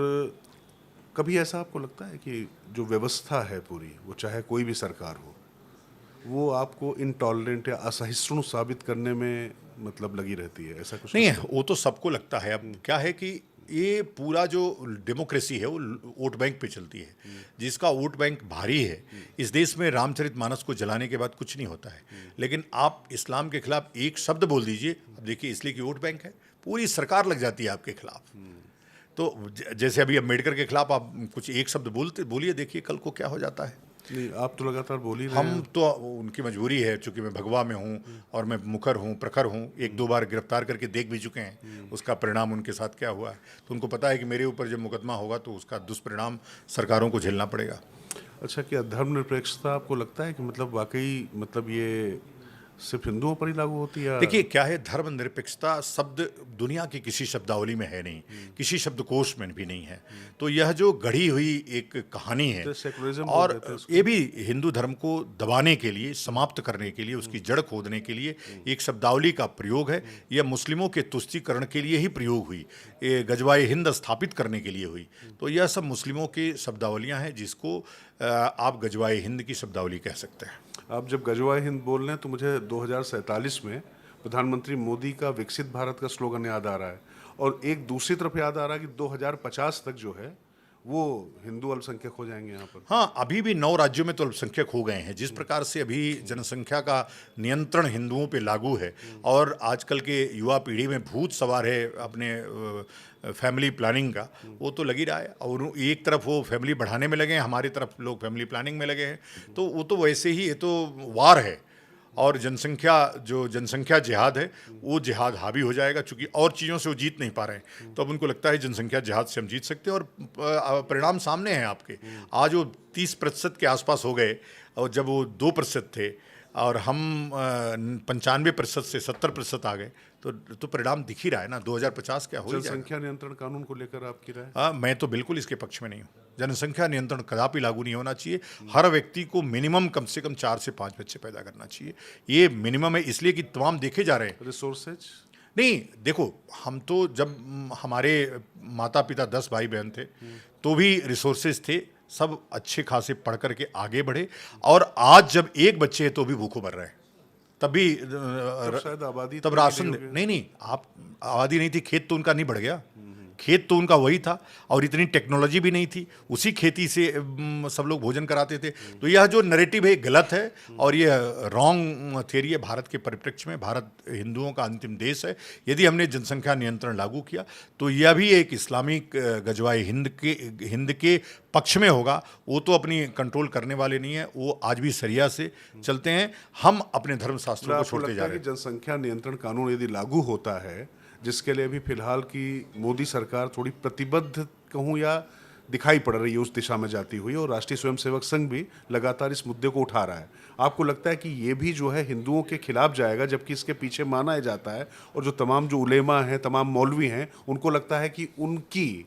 कभी ऐसा आपको लगता है कि जो व्यवस्था है पूरी, वो चाहे कोई भी सरकार हो, वो आपको इनटॉलरेंट या असहिष्णु साबित करने में मतलब लगी रहती है? ऐसा कुछ नहीं है, वो तो सबको लगता है। अब क्या है कि ये पूरा जो डेमोक्रेसी है वो वोट बैंक पे चलती है। जिसका वोट बैंक भारी है, इस देश में रामचरितमानस को जलाने के बाद कुछ नहीं होता है, लेकिन आप इस्लाम के खिलाफ एक शब्द बोल दीजिए, अब देखिए, इसलिए कि वोट बैंक है, पूरी सरकार लग जाती है आपके खिलाफ। तो जैसे अभी अम्बेडकर के खिलाफ आप कुछ एक शब्द बोलिए, देखिए कल को क्या हो जाता है। नहीं, आप तो लगातार बोल ही रहे हैं। हम तो, उनकी मजबूरी है, चूंकि मैं भगवा में हूँ और मैं मुखर हूँ, प्रखर हूँ, एक दो बार गिरफ्तार करके देख भी चुके हैं उसका परिणाम उनके साथ क्या हुआ है। तो उनको पता है कि मेरे ऊपर जब मुकदमा होगा तो उसका दुष्परिणाम सरकारों को झेलना पड़ेगा। अच्छा, क्या धर्मनिरपेक्षता आपको लगता है कि मतलब वाकई मतलब ये सिर्फ हिंदुओं पर ही लागू होती है? देखिए क्या है, धर्मनिरपेक्षता शब्द दुनिया की किसी शब्दावली में है नहीं, किसी शब्दकोश में भी नहीं है। तो यह जो गढ़ी हुई एक कहानी है, और ये भी हिंदू धर्म को दबाने के लिए, समाप्त करने के लिए, उसकी जड़ खोदने के लिए एक शब्दावली का प्रयोग है। यह मुस्लिमों के तुष्टीकरण के लिए ही प्रयोग हुई, ये गजवाए हिंद स्थापित करने के लिए हुई। तो यह सब मुस्लिमों की शब्दावलियाँ हैं, जिसको आप गजवाए हिंद की शब्दावली कह सकते हैं। आप जब गजवाए हिंद बोल रहे हैं तो मुझे 2047 में प्रधानमंत्री मोदी का विकसित भारत का स्लोगन याद आ रहा है, और एक दूसरी तरफ याद आ रहा है कि 2050 तक जो है वो हिंदू अल्पसंख्यक हो जाएंगे यहाँ पर। हाँ, अभी भी 9 राज्यों में तो अल्पसंख्यक हो गए हैं। जिस प्रकार से अभी जनसंख्या का नियंत्रण हिंदुओं पे लागू है और आजकल के युवा पीढ़ी में भूत सवार है अपने फैमिली प्लानिंग का, वो तो लगी रहा है। और एक तरफ वो फैमिली बढ़ाने में लगे हैं, हमारी तरफ लोग फैमिली प्लानिंग में लगे हैं। तो वो तो वैसे ही, ये तो वार है। और जनसंख्या जिहाद है, वो जिहाद हावी हो जाएगा, चूंकि और चीज़ों से वो जीत नहीं पा रहे हैं। तो अब उनको लगता है जनसंख्या जिहाद से हम जीत सकते हैं, और परिणाम सामने हैं आपके। आज वो 30% के आसपास हो गए, और जब वो 2% थे और हम 95% से 70% आ गए, तो परिणाम दिख ही रहा है ना। 2050 क्या हो, जनसंख्या नियंत्रण कानून को लेकर आपकी राय? मैं तो बिल्कुल इसके पक्ष में नहीं हूँ। जनसंख्या नियंत्रण कदापि लागू नहीं होना चाहिए। हर व्यक्ति को मिनिमम कम से कम 4 से 5 बच्चे पैदा करना चाहिए, ये मिनिमम है। इसलिए कि तमाम देखे जा रहे हैं रिसोर्सेज। नहीं, देखो, हम तो जब हमारे माता पिता 10 भाई बहन थे तो भी रिसोर्सेज थे, सब अच्छे खासे पढ़ करके आगे बढ़े। और आज जब एक बच्चे है तो भी भूखों मर रहे हैं, तब भी शायद आबादी तब राशन नहीं, आप आबादी नहीं थी, खेत तो उनका नहीं बढ़ गया, खेत तो उनका वही था और इतनी टेक्नोलॉजी भी नहीं थी, उसी खेती से सब लोग भोजन कराते थे। तो यह जो नैरेटिव है गलत है और यह रॉन्ग थ्योरी है भारत के परिप्रेक्ष्य में। भारत हिंदुओं का अंतिम देश है। यदि हमने जनसंख्या नियंत्रण लागू किया तो यह भी एक इस्लामिक गजवाए हिंद के पक्ष में होगा। वो तो अपनी कंट्रोल करने वाले नहीं है, वो आज भी शरिया से चलते हैं। हम अपने धर्मशास्त्रों को आपको छोड़ते लगता जा है रहे कि हैं। जनसंख्या नियंत्रण कानून यदि लागू होता है, जिसके लिए अभी फिलहाल की मोदी सरकार थोड़ी प्रतिबद्ध कहूँ या दिखाई पड़ रही है उस दिशा में जाती हुई, और राष्ट्रीय स्वयंसेवक संघ भी लगातार इस मुद्दे को उठा रहा है, आपको लगता है कि ये भी जो है हिंदुओं के खिलाफ जाएगा, जबकि इसके पीछे माना जाता है और जो तमाम जो उलेमा हैं, तमाम मौलवी हैं, उनको लगता है कि उनकी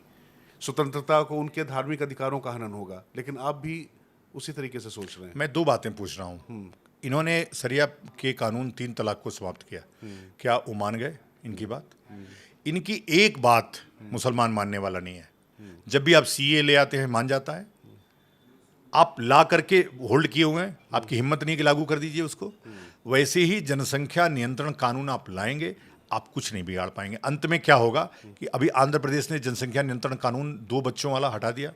स्वतंत्रता को, उनके धार्मिक अधिकारों का हनन होगा, लेकिन आप भी उसी तरीके से सोच रहे हैं? मैं दो बातें पूछ रहा हूँ। इन्होंने शरिया के कानून 3 तलाक को समाप्त किया, क्या वो मान गए इनकी बात? इनकी एक बात मुसलमान मानने वाला नहीं है। जब भी आप सीए ले आते हैं मान जाता है, आप ला करके होल्ड किए हुए हैं, आपकी हिम्मत नहीं कि लागू कर दीजिए उसको। वैसे ही जनसंख्या नियंत्रण कानून आप लाएंगे, आप कुछ नहीं बिगाड़ पाएंगे। अंत में क्या होगा कि अभी आंध्र प्रदेश ने जनसंख्या नियंत्रण कानून 2 बच्चों वाला हटा दिया,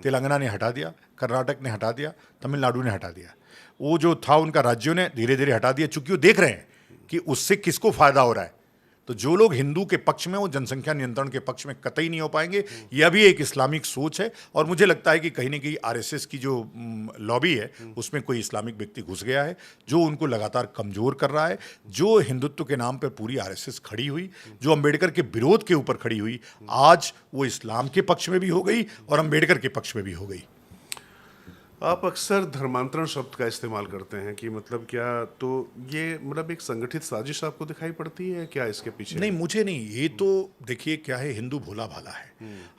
तेलंगाना ने हटा दिया, कर्नाटक ने हटा दिया, तमिलनाडु ने हटा दिया। वो जो था उनका राज्यों ने धीरे धीरे हटा दिया, चूंकि वो देख रहे हैं कि उससे किसको फायदा हो रहा है। तो जो लोग हिंदू के पक्ष में, वो जनसंख्या नियंत्रण के पक्ष में कतई नहीं हो पाएंगे। यह भी एक इस्लामिक सोच है और मुझे लगता है कि कहीं ना कहीं आरएसएस की जो लॉबी है उसमें कोई इस्लामिक व्यक्ति घुस गया है जो उनको लगातार कमजोर कर रहा है। जो हिंदुत्व के नाम पर पूरी आरएसएस खड़ी हुई, जो अंबेडकर के विरोध के ऊपर खड़ी हुई, आज वो इस्लाम के पक्ष में भी हो गई और अंबेडकर के पक्ष में भी हो गई। आप अक्सर धर्मांतरण शब्द का इस्तेमाल करते हैं कि मतलब क्या, तो ये मतलब एक संगठित साजिश आपको दिखाई पड़ती है क्या इसके पीछे? नहीं, मुझे नहीं। ये तो देखिए क्या है, हिंदू भोला भाला है।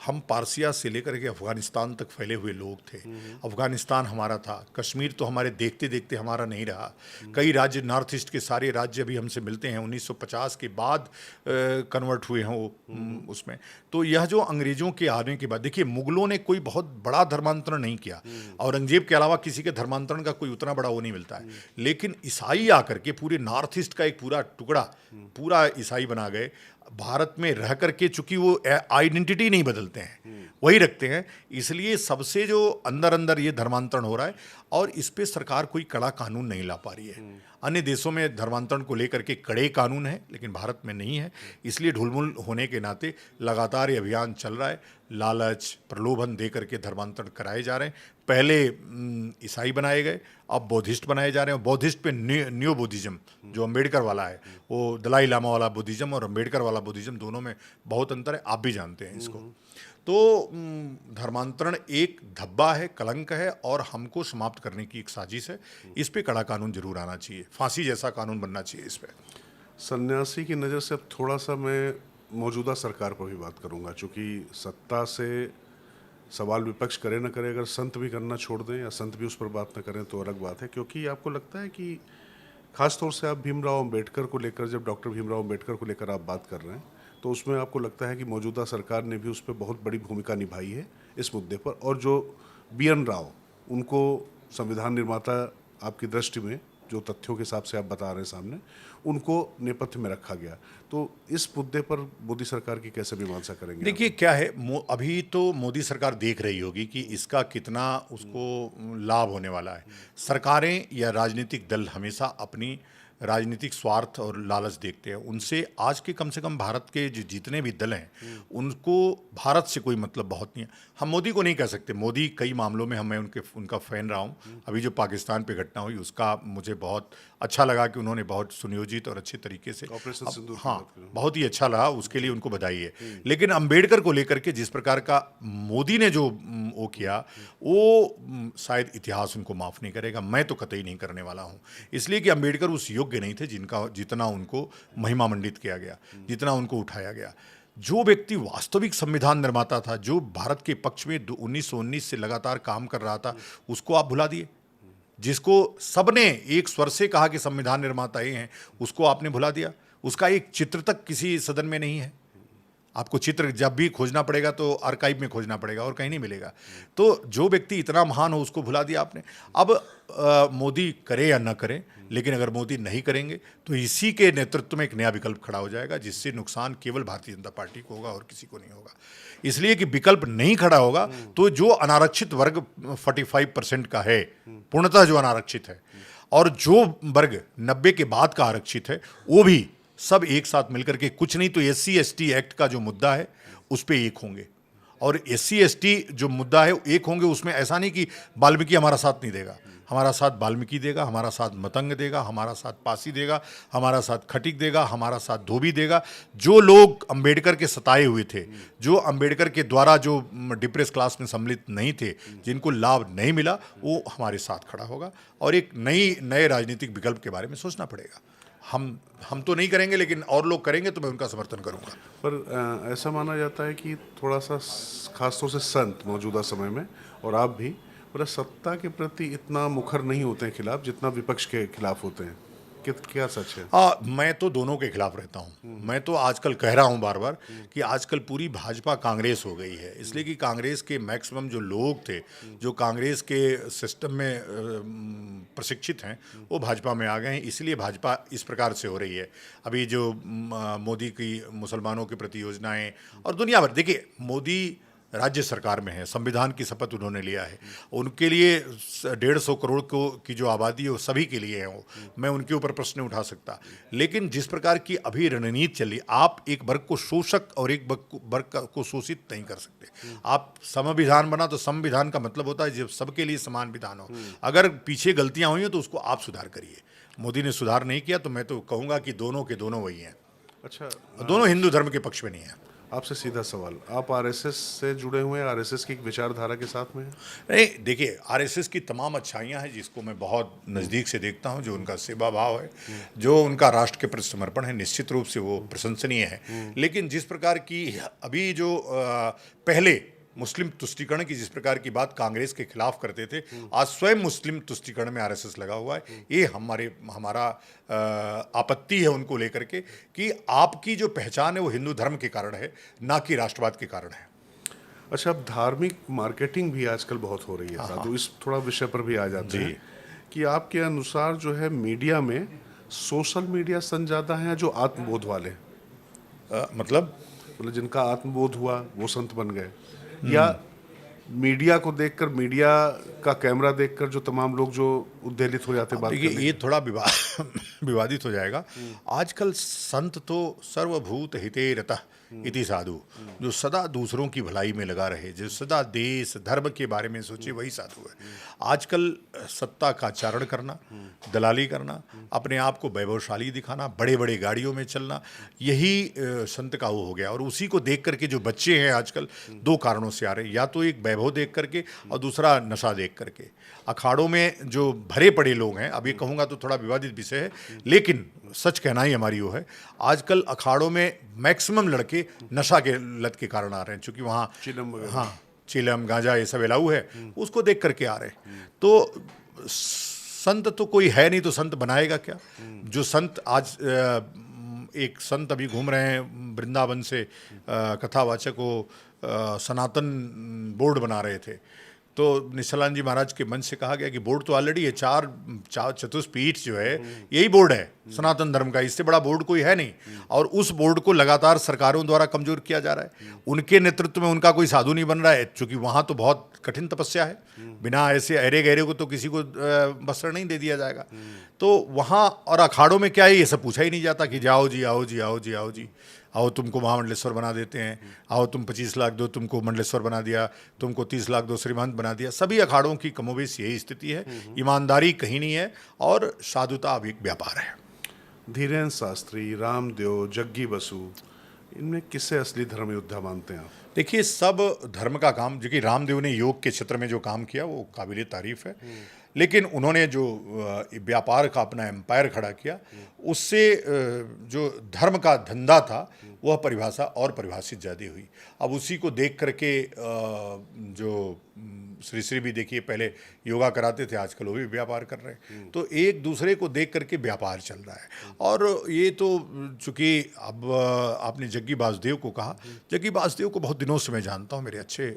हम पारसिया से लेकर के अफगानिस्तान तक फैले हुए लोग थे। अफगानिस्तान हमारा था, कश्मीर तो हमारे देखते देखते हमारा नहीं रहा। कई राज्य, नॉर्थ ईस्ट के सारे राज्य अभी हमसे मिलते हैं, 1950 के बाद कन्वर्ट हुए हैं वो उसमें। तो यह जो अंग्रेजों के आने के बाद, देखिए मुगलों ने कोई बहुत बड़ा धर्मांतरण नहीं किया, औरंगजेब के अलावा किसी के धर्मांतरण का कोई उतना बड़ा वो नहीं मिलता है। लेकिन ईसाई आकर के पूरे नॉर्थ ईस्ट का एक पूरा टुकड़ा पूरा ईसाई बना गए। भारत में रह करके, चूंकि वो आइडेंटिटी नहीं बदलते हैं, वही रखते हैं, इसलिए सबसे जो अंदर अंदर ये धर्मांतरण हो रहा है और इस पे सरकार कोई कड़ा कानून नहीं ला पा रही है। अन्य देशों में धर्मांतरण को लेकर के कड़े कानून हैं, लेकिन भारत में नहीं है। इसलिए ढुलमुल होने के नाते लगातार ये अभियान चल रहा है। लालच, प्रलोभन दे करके धर्मांतरण कराए जा रहे हैं। पहले ईसाई बनाए गए, अब बौद्धिस्ट बनाए जा रहे हैं। बौद्धिस्ट पे न्यू बुद्धिज्म जो अंबेडकर वाला है, वो दलाई लामा वाला बुद्धिज्म और अंबेडकर वाला बुद्धिज्म, दोनों में बहुत अंतर है, आप भी जानते हैं इसको। तो धर्मांतरण एक धब्बा है, कलंक है और हमको समाप्त करने की एक साजिश है। इस पे कड़ा कानून जरूर आना चाहिए, फांसी जैसा कानून बनना चाहिए इस पे। सन्यासी की नज़र से अब थोड़ा सा मैं मौजूदा सरकार पर भी बात करूंगा, चूँकि सत्ता से सवाल विपक्ष करे न करे, अगर संत भी करना छोड़ दें या संत भी उस पर बात न करें तो अलग बात है। क्योंकि आपको लगता है कि खासतौर से आप भीमराव अंबेडकर को लेकर, जब डॉक्टर भीमराव अंबेडकर को लेकर आप बात कर रहे हैं, तो उसमें आपको लगता है कि मौजूदा सरकार ने भी उस पर बहुत बड़ी भूमिका निभाई है इस मुद्दे पर, और जो BN राव, उनको संविधान निर्माता आपकी दृष्टि में, जो तथ्यों के हिसाब से आप बता रहे हैं सामने, उनको नेपथ्य में रखा गया, तो इस मुद्दे पर मोदी सरकार की कैसे मीमांसा करेंगे? देखिए क्या है, अभी तो मोदी सरकार देख रही होगी कि इसका कितना उसको लाभ होने वाला है। सरकारें या राजनीतिक दल हमेशा अपनी राजनीतिक स्वार्थ और लालच देखते हैं। उनसे आज के कम से कम भारत के जो जितने भी दल हैं, उनको भारत से कोई मतलब बहुत नहीं है। हम मोदी को नहीं कह सकते, मोदी कई मामलों में मैं उनका फ़ैन रहा हूँ। अभी जो पाकिस्तान पे घटना हुई उसका मुझे बहुत अच्छा लगा कि उन्होंने बहुत सुनियोजित और अच्छे तरीके से, ऑपरेशन सिंदूर, हाँ, बहुत ही अच्छा लगा, उसके लिए उनको बधाई है। लेकिन अंबेडकर को लेकर के जिस प्रकार का मोदी ने जो वो किया, वो शायद इतिहास उनको माफ़ नहीं करेगा। मैं तो कतई नहीं करने वाला हूँ, इसलिए कि अंबेडकर उस योग्य नहीं थे जितना उनको महिमा मंडित किया गया, जितना उनको उठाया गया। जो व्यक्ति वास्तविक संविधान निर्माता था, जो भारत के पक्ष में 1919 से लगातार काम कर रहा था, उसको आप भुला दिए। जिसको सबने एक स्वर से कहा कि संविधान निर्माता ये हैं, उसको आपने भुला दिया। उसका एक चित्र तक किसी सदन में नहीं है। आपको चित्र जब भी खोजना पड़ेगा तो आर्काइव में खोजना पड़ेगा और कहीं नहीं मिलेगा। तो जो व्यक्ति इतना महान हो उसको भुला दिया आपने। अब मोदी करे या ना करें, लेकिन अगर मोदी नहीं करेंगे तो इसी के नेतृत्व में एक नया विकल्प खड़ा हो जाएगा, जिससे नुकसान केवल भारतीय जनता पार्टी को होगा और किसी को नहीं होगा। इसलिए कि विकल्प नहीं खड़ा होगा तो जो अनारक्षित वर्ग 45% का है, पूर्णतः जो अनारक्षित है, और जो वर्ग 90 के बाद का आरक्षित है, वो भी सब एक साथ मिलकर के, कुछ नहीं तो SC/ST एक्ट का जो मुद्दा है उस पर एक होंगे। और SC/ST जो मुद्दा है एक होंगे, उसमें ऐसा नहीं कि वाल्मीकि हमारा साथ नहीं देगा, हमारा साथ वाल्मीकि देगा, हमारा साथ मतंग देगा, हमारा साथ पासी देगा, हमारा साथ खटिक देगा, हमारा साथ धोबी देगा। जो लोग अंबेडकर के सताए हुए थे, जो अंबेडकर के द्वारा जो डिप्रेस क्लास में सम्मिलित नहीं थे, जिनको लाभ नहीं मिला, वो हमारे साथ खड़ा होगा। और एक नए राजनीतिक विकल्प के बारे में सोचना पड़ेगा। हम तो नहीं करेंगे, लेकिन और लोग करेंगे तो मैं उनका समर्थन करूंगा। पर ऐसा माना जाता है कि थोड़ा सा खासतौर से संत मौजूदा समय में और आप भी पूरा सत्ता के प्रति इतना मुखर नहीं होते हैं खिलाफ जितना विपक्ष के खिलाफ होते हैं। क्या सच है? मैं तो दोनों के खिलाफ रहता हूँ। मैं तो आजकल कह रहा हूँ बार बार कि आजकल पूरी भाजपा कांग्रेस हो गई है, इसलिए कि कांग्रेस के मैक्सिमम जो लोग थे, जो कांग्रेस के सिस्टम में प्रशिक्षित हैं, वो भाजपा में आ गए हैं। इसलिए भाजपा इस प्रकार से हो रही है। अभी जो मोदी की मुसलमानों के प्रति योजनाएं और दुनिया भर, देखिए मोदी राज्य सरकार में है, संविधान की शपथ उन्होंने लिया है, उनके लिए 150 करोड़ की जो आबादी है वो सभी के लिए है। वो मैं उनके ऊपर प्रश्न उठा सकता, लेकिन जिस प्रकार की अभी रणनीति चली, आप एक वर्ग को शोषक और एक वर्ग को शोषित नहीं कर सकते। आप संविधान बना तो संविधान का मतलब होता है जब सबके लिए समान विधान हो। अगर पीछे गलतियां हुई हैं तो उसको आप सुधार करिए। मोदी ने सुधार नहीं किया तो मैं तो कहूँगा कि दोनों के दोनों वही हैं। अच्छा, दोनों हिंदू धर्म के पक्ष में नहीं है। आपसे सीधा सवाल, आप आरएसएस से जुड़े हुए हैं, आरएसएस की एक विचारधारा के साथ में हैं? नहीं, देखिए आरएसएस की तमाम अच्छाइयाँ हैं जिसको मैं बहुत नज़दीक से देखता हूँ। जो उनका सेवा भाव है, जो उनका राष्ट्र के प्रति समर्पण है, निश्चित रूप से वो प्रशंसनीय है। लेकिन जिस प्रकार की अभी जो पहले मुस्लिम तुष्टीकरण की जिस प्रकार की बात कांग्रेस के खिलाफ करते थे, आज स्वयं मुस्लिम तुष्टीकरण में आरएसएस लगा हुआ है। ये हमारा आपत्ति है उनको लेकर के कि आपकी जो पहचान है वो हिंदू धर्म के कारण है, ना कि राष्ट्रवाद के कारण है। अच्छा, अब धार्मिक मार्केटिंग भी आजकल बहुत हो रही है साधु, इस थोड़ा विषय पर भी आ जाते हैं कि आपके अनुसार जो है मीडिया में सोशल मीडिया सन ज़्यादा हैं जो आत्मबोध वाले, मतलब जिनका आत्मबोध हुआ वो संत बन गए, या मीडिया को देखकर, मीडिया का कैमरा देखकर जो तमाम लोग जो उद्वेलित हो जाते बात देखिए, करने ये थोड़ा विवादित हो जाएगा। आजकल संत तो सर्वभूत हिते रतः इति साधु, जो सदा दूसरों की भलाई में लगा रहे, जो सदा देश धर्म के बारे में सोचे, वही साधु है। आजकल सत्ता का चारण करना, दलाली करना, अपने आप को वैभवशाली दिखाना, बड़े बड़े गाड़ियों में चलना, यही संत का वो हो गया। और उसी को देख करके जो बच्चे हैं आजकल दो कारणों से आ रहे हैं, या तो एक वैभव देख करके और दूसरा नशा देख करके। अखाड़ों में जो भरे पड़े लोग हैं, अब ये कहूँगा तो थोड़ा विवादित विषय है, लेकिन सच कहना ही हमारी वो है, आजकल अखाड़ों में मैक्सिमम लड़के नशा के लत के कारण आ रहे हैं, क्योंकि वहाँ चिलम गांजा ये सब अलाउ है, उसको देख करके आ रहे हैं। तो संत तो कोई है नहीं, तो संत बनाएगा क्या? जो संत आज एक संत अभी घूम रहे हैं वृंदावन से, कथावाचक वो सनातन बोर्ड बना रहे थे, तो निश्चलानंद जी महाराज के मंच से कहा गया कि बोर्ड तो ऑलरेडी है, चार चतुष्पीठ जो है यही बोर्ड है सनातन धर्म का, इससे बड़ा बोर्ड कोई है नहीं। और उस बोर्ड को लगातार सरकारों द्वारा कमजोर किया जा रहा है। उनके नेतृत्व में उनका कोई साधु नहीं बन रहा है, क्योंकि वहाँ तो बहुत कठिन तपस्या है, बिना ऐसे अरे गहरे को तो किसी को वस्त्र नहीं दे दिया जाएगा। तो वहाँ और अखाड़ों में क्या है, ये सब पूछा ही नहीं जाता कि जाओ जी, आओ जी, आओ जी, आओ जी, आओ तुमको महामंडलेश्वर बना देते हैं, आओ तुम 25 लाख दो, तुमको मंडलेश्वर बना दिया, तुमको 30 लाख दो, श्रीमंत बना दिया। सभी अखाड़ों की कमोबेश यही स्थिति है। ईमानदारी कहीं नहीं है और साधुता अब एक व्यापार है। धीरेन्द्र शास्त्री, रामदेव, जग्गी बसु, इनमें किसे असली धर्म योद्धा मानते हैं आप? देखिए, सब धर्म का काम, जो कि रामदेव ने योग के क्षेत्र में जो काम किया वो काबिल तारीफ है, लेकिन उन्होंने जो व्यापार का अपना एम्पायर खड़ा किया, उससे जो धर्म का धंधा था वह परिभाषा और परिभाषित ज़्यादा हुई। अब उसी को देख करके जो श्री श्री भी देखिए, पहले योगा कराते थे, आजकल वो भी व्यापार कर रहे हैं। तो एक दूसरे को देख करके व्यापार चल रहा है। और ये तो चूंकि अब आपने जग्गी वासुदेव को कहा, जग्गी वासुदेव को बहुत दिनों से मैं जानता हूँ, मेरे अच्छे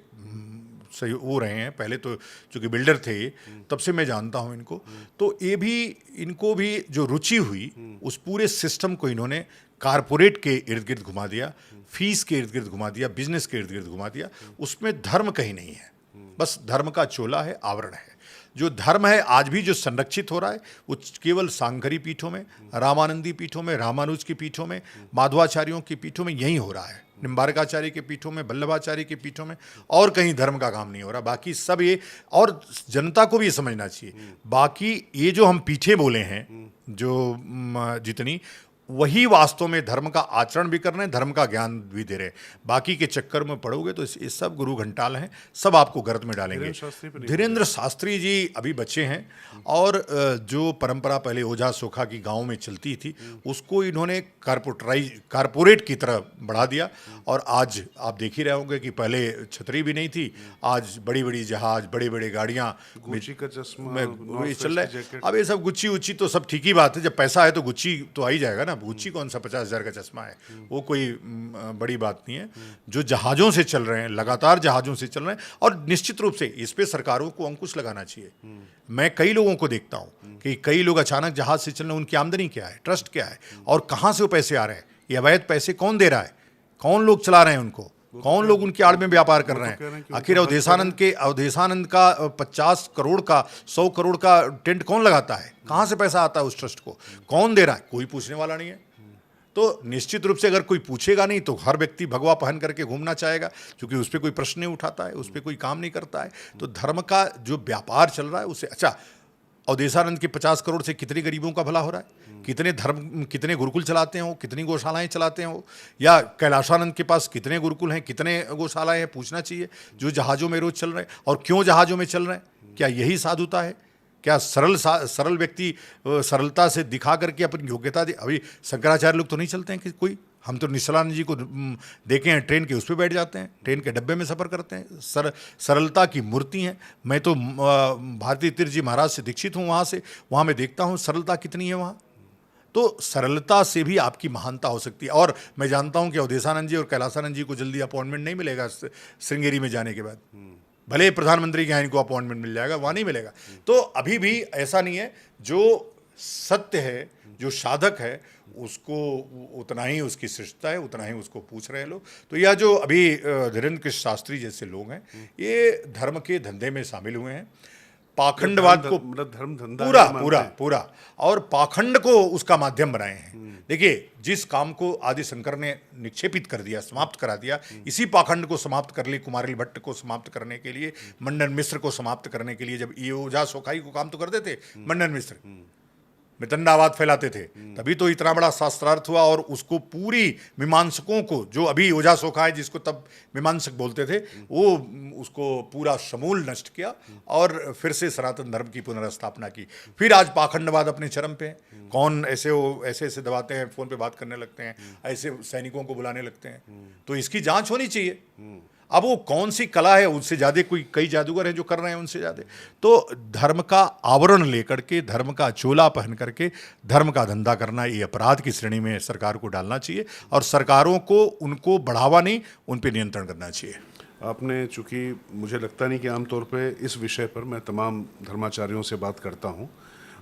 सही वो रहे हैं। पहले तो चूंकि बिल्डर थे, तब से मैं जानता हूँ इनको। तो ये भी, इनको भी जो रुचि हुई, उस पूरे सिस्टम को इन्होंने कारपोरेट के इर्द गिर्द घुमा दिया, फीस के इर्द गिर्द घुमा दिया, बिजनेस के इर्द गिर्द घुमा दिया। उसमें धर्म कहीं नहीं है, बस धर्म का चोला है, आवरण है। जो धर्म है आज भी जो संरक्षित हो रहा है, वो केवल सांकरी पीठों में, रामानंदी पीठों में, रामानुज की पीठों में, माधवाचार्यों की पीठों में यही हो रहा है, निम्बारकाचार्य के पीठों में, वल्लभाचार्य के पीठों में, और कहीं धर्म का काम नहीं हो रहा। बाकी सब ये, और जनता को भी ये समझना चाहिए, बाकी ये जो हम पीठे बोले हैं, जो जितनी, वही वास्तव में धर्म का आचरण भी कर रहे हैं, धर्म का ज्ञान भी दे रहे हैं। बाकी के चक्कर में पड़ोगे तो ये सब गुरु घंटाल हैं, सब आपको गर्त में डालेंगे। धीरेन्द्र शास्त्री जी अभी बच्चे हैं, और जो परंपरा पहले ओझा सोखा की गांव में चलती थी, उसको इन्होंने कारपोरेट की तरह बढ़ा दिया। और आज आप देख ही रहे होंगे कि पहले छतरी भी नहीं थी, आज बड़ी बड़ी जहाज, बड़ी बड़ी गाड़ियाँ, गुच्ची का चश्मा, में चल रहा है। अब ये सब गुच्ची उच्ची तो सब ठीक ही बात है, जब पैसा है तो गुच्ची तो आ ही जाएगा ना। गुच्ची कौन सा 50,000 का चश्मा है, वो कोई बड़ी बात नहीं है। जो जहाज़ों से चल रहे हैं, लगातार जहाज़ों से चल रहे हैं, और निश्चित रूप से इस पे सरकारों को अंकुश लगाना चाहिए। मैं कई लोगों को देखता हूँ कि कई लोग अचानक जहाज़ से चल रहे हैं, उनकी आमदनी क्या है, ट्रस्ट क्या है, और कहाँ से वो पैसे आ रहे हैं, ये अवैध पैसे कौन दे रहा है, कौन लोग चला रहे हैं उनको, कौन लोग उनकी आड़ में व्यापार कर रहे हैं। आखिर अवधेशानंद का 50 करोड़ का, 100 करोड़ का टेंट कौन लगाता है, कहाँ से पैसा आता है उस ट्रस्ट को, कौन दे रहा है, कोई पूछने वाला नहीं है। तो निश्चित रूप से अगर कोई पूछेगा नहीं तो हर व्यक्ति भगवा पहन करके घूमना चाहेगा, क्योंकि उस पर कोई प्रश्न नहीं उठाता है, उस पर कोई काम नहीं करता है। तो धर्म का जो व्यापार चल रहा है उससे, अच्छा, अवधेशानंद के 50 करोड़ से कितने गरीबों का भला हो रहा है, कितने गुरुकुल चलाते हो, कितनी गौशालाएं चलाते हो, या कैलाशानंद के पास कितने गुरुकुल हैं, कितने गौशालाएं हैं, पूछना चाहिए। जो जहाज़ों में रोज चल रहे हैं, और क्यों जहाज़ों में चल रहे हैं, क्या यही साधुता है? क्या सरल व्यक्ति सरलता से दिखा करके अपनी योग्यता दे? अभी शंकराचार्य लोग तो नहीं चलते हैं कि कोई, हम तो निश्चलानंद जी को देखे हैं, ट्रेन के उस पर बैठ जाते हैं, ट्रेन के डब्बे में सफ़र करते हैं, सरलता की मूर्ति हैं। मैं तो भारती तीर्थ जी महाराज से दीक्षित हूँ, वहाँ मैं देखता हूँ सरलता कितनी है वहाँ। तो सरलता से भी आपकी महानता हो सकती है। और मैं जानता हूँ कि अवधेशानंद जी और कैलाशानंद जी को जल्दी अपॉइंटमेंट नहीं मिलेगा श्रृंगेरी में जाने के बाद, भले प्रधानमंत्री के यहाँ इनको अपॉइंटमेंट मिल जाएगा, वहाँ नहीं मिलेगा। तो अभी भी ऐसा नहीं है, जो सत्य है, जो साधक है, उसको उतना ही उसकी श्रेष्ठता है, उतना ही उसको पूछ रहे हैं लोग। तो यह जो अभी धीरेन्द्र कृष्ण शास्त्री जैसे लोग हैं, ये धर्म के धंधे में शामिल हुए हैं, पाखंडवाद को धर्म धंधा पूरा और पाखंड को उसका माध्यम बनाए हैं। देखिए, जिस काम को आदि शंकर ने निक्षेपित कर दिया, समाप्त करा दिया, इसी पाखंड को समाप्त कर लिए, कुमारिल भट्ट को समाप्त करने के लिए, मंडन मिश्र को समाप्त करने के लिए, जब ये ओझा सोखाई को काम तो करते थे मंडन मिश्र, मितंडावाद फैलाते थे, तभी तो इतना बड़ा शास्त्रार्थ हुआ। और उसको पूरी मीमांसकों को, जो अभी ओझा सोखा है जिसको तब मीमांसक बोलते थे, वो उसको पूरा समूल नष्ट किया, और फिर से सनातन धर्म की पुनर्स्थापना की। फिर आज पाखंडवाद अपने चरम पे है। कौन ऐसे दबाते हैं, फोन पे बात करने लगते हैं, ऐसे सैनिकों को बुलाने लगते हैं। तो इसकी जांच होनी चाहिए। अब वो कौन सी कला है, उनसे ज़्यादा कई जादूगर हैं जो कर रहे हैं उनसे ज़्यादा। तो धर्म का आवरण लेकर के, धर्म का चोला पहन करके धर्म का धंधा करना, ये अपराध की श्रेणी में सरकार को डालना चाहिए, और सरकारों को उनको बढ़ावा नहीं, उन पर नियंत्रण करना चाहिए। आपने, चूंकि मुझे लगता नहीं कि आमतौर पे इस विषय पर मैं तमाम धर्माचार्यों से बात करता हूँ,